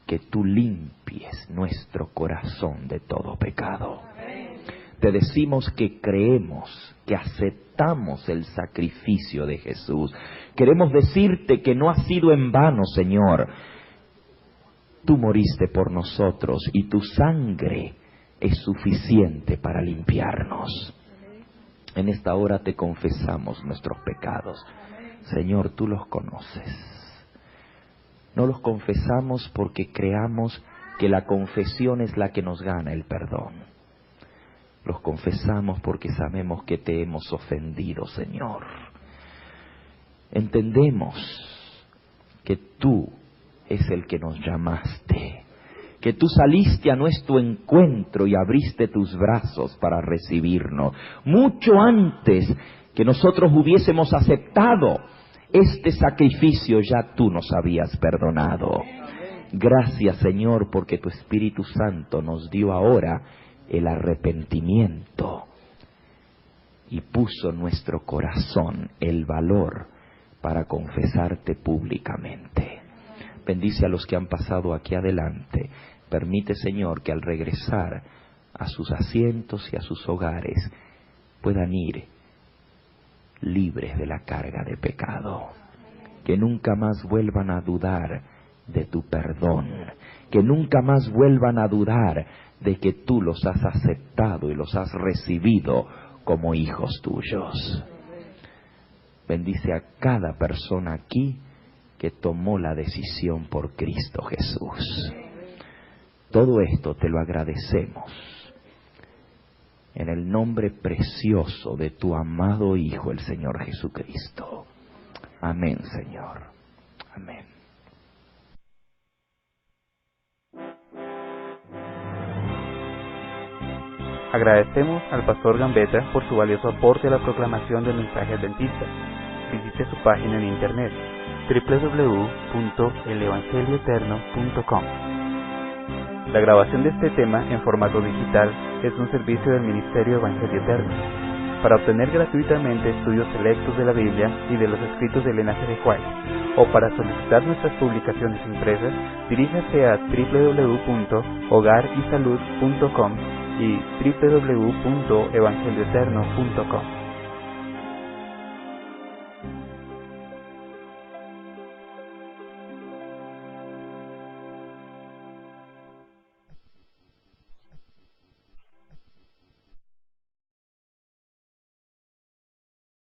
que tú limpies nuestro corazón de todo pecado. Te decimos que creemos, que aceptamos el sacrificio de Jesús. Queremos decirte que no ha sido en vano, Señor. Tú moriste por nosotros y tu sangre es suficiente para limpiarnos. En esta hora te confesamos nuestros pecados. Señor, tú los conoces. No los confesamos porque creamos que la confesión es la que nos gana el perdón. Los confesamos porque sabemos que te hemos ofendido, Señor. Entendemos que tú es el que nos llamaste, que tú saliste a nuestro encuentro y abriste tus brazos para recibirnos. Mucho antes que nosotros hubiésemos aceptado este sacrificio, ya tú nos habías perdonado. Gracias, Señor, porque tu Espíritu Santo nos dio ahora el arrepentimiento y puso en nuestro corazón el valor para confesarte públicamente. Bendice a los que han pasado aquí adelante. Permite, Señor, que al regresar a sus asientos y a sus hogares puedan ir libres de la carga de pecado. Que nunca más vuelvan a dudar de tu perdón. Que nunca más vuelvan a dudar de que tú los has aceptado y los has recibido como hijos tuyos. Bendice a cada persona aquí que tomó la decisión por Cristo Jesús. Todo esto te lo agradecemos en el nombre precioso de tu amado Hijo, el Señor Jesucristo. Amén, Señor. Amén. Agradecemos al pastor Gambetta por su valioso aporte a la proclamación del mensaje adventista. Visite su página en internet www.elevangelioeterno.com. La grabación de este tema en formato digital es un servicio del Ministerio Evangelio Eterno. Para obtener gratuitamente estudios selectos de la Biblia y de los escritos de Elena G. White, o para solicitar nuestras publicaciones impresas, diríjase a www.hogarysalud.com y www.evangelioeterno.com.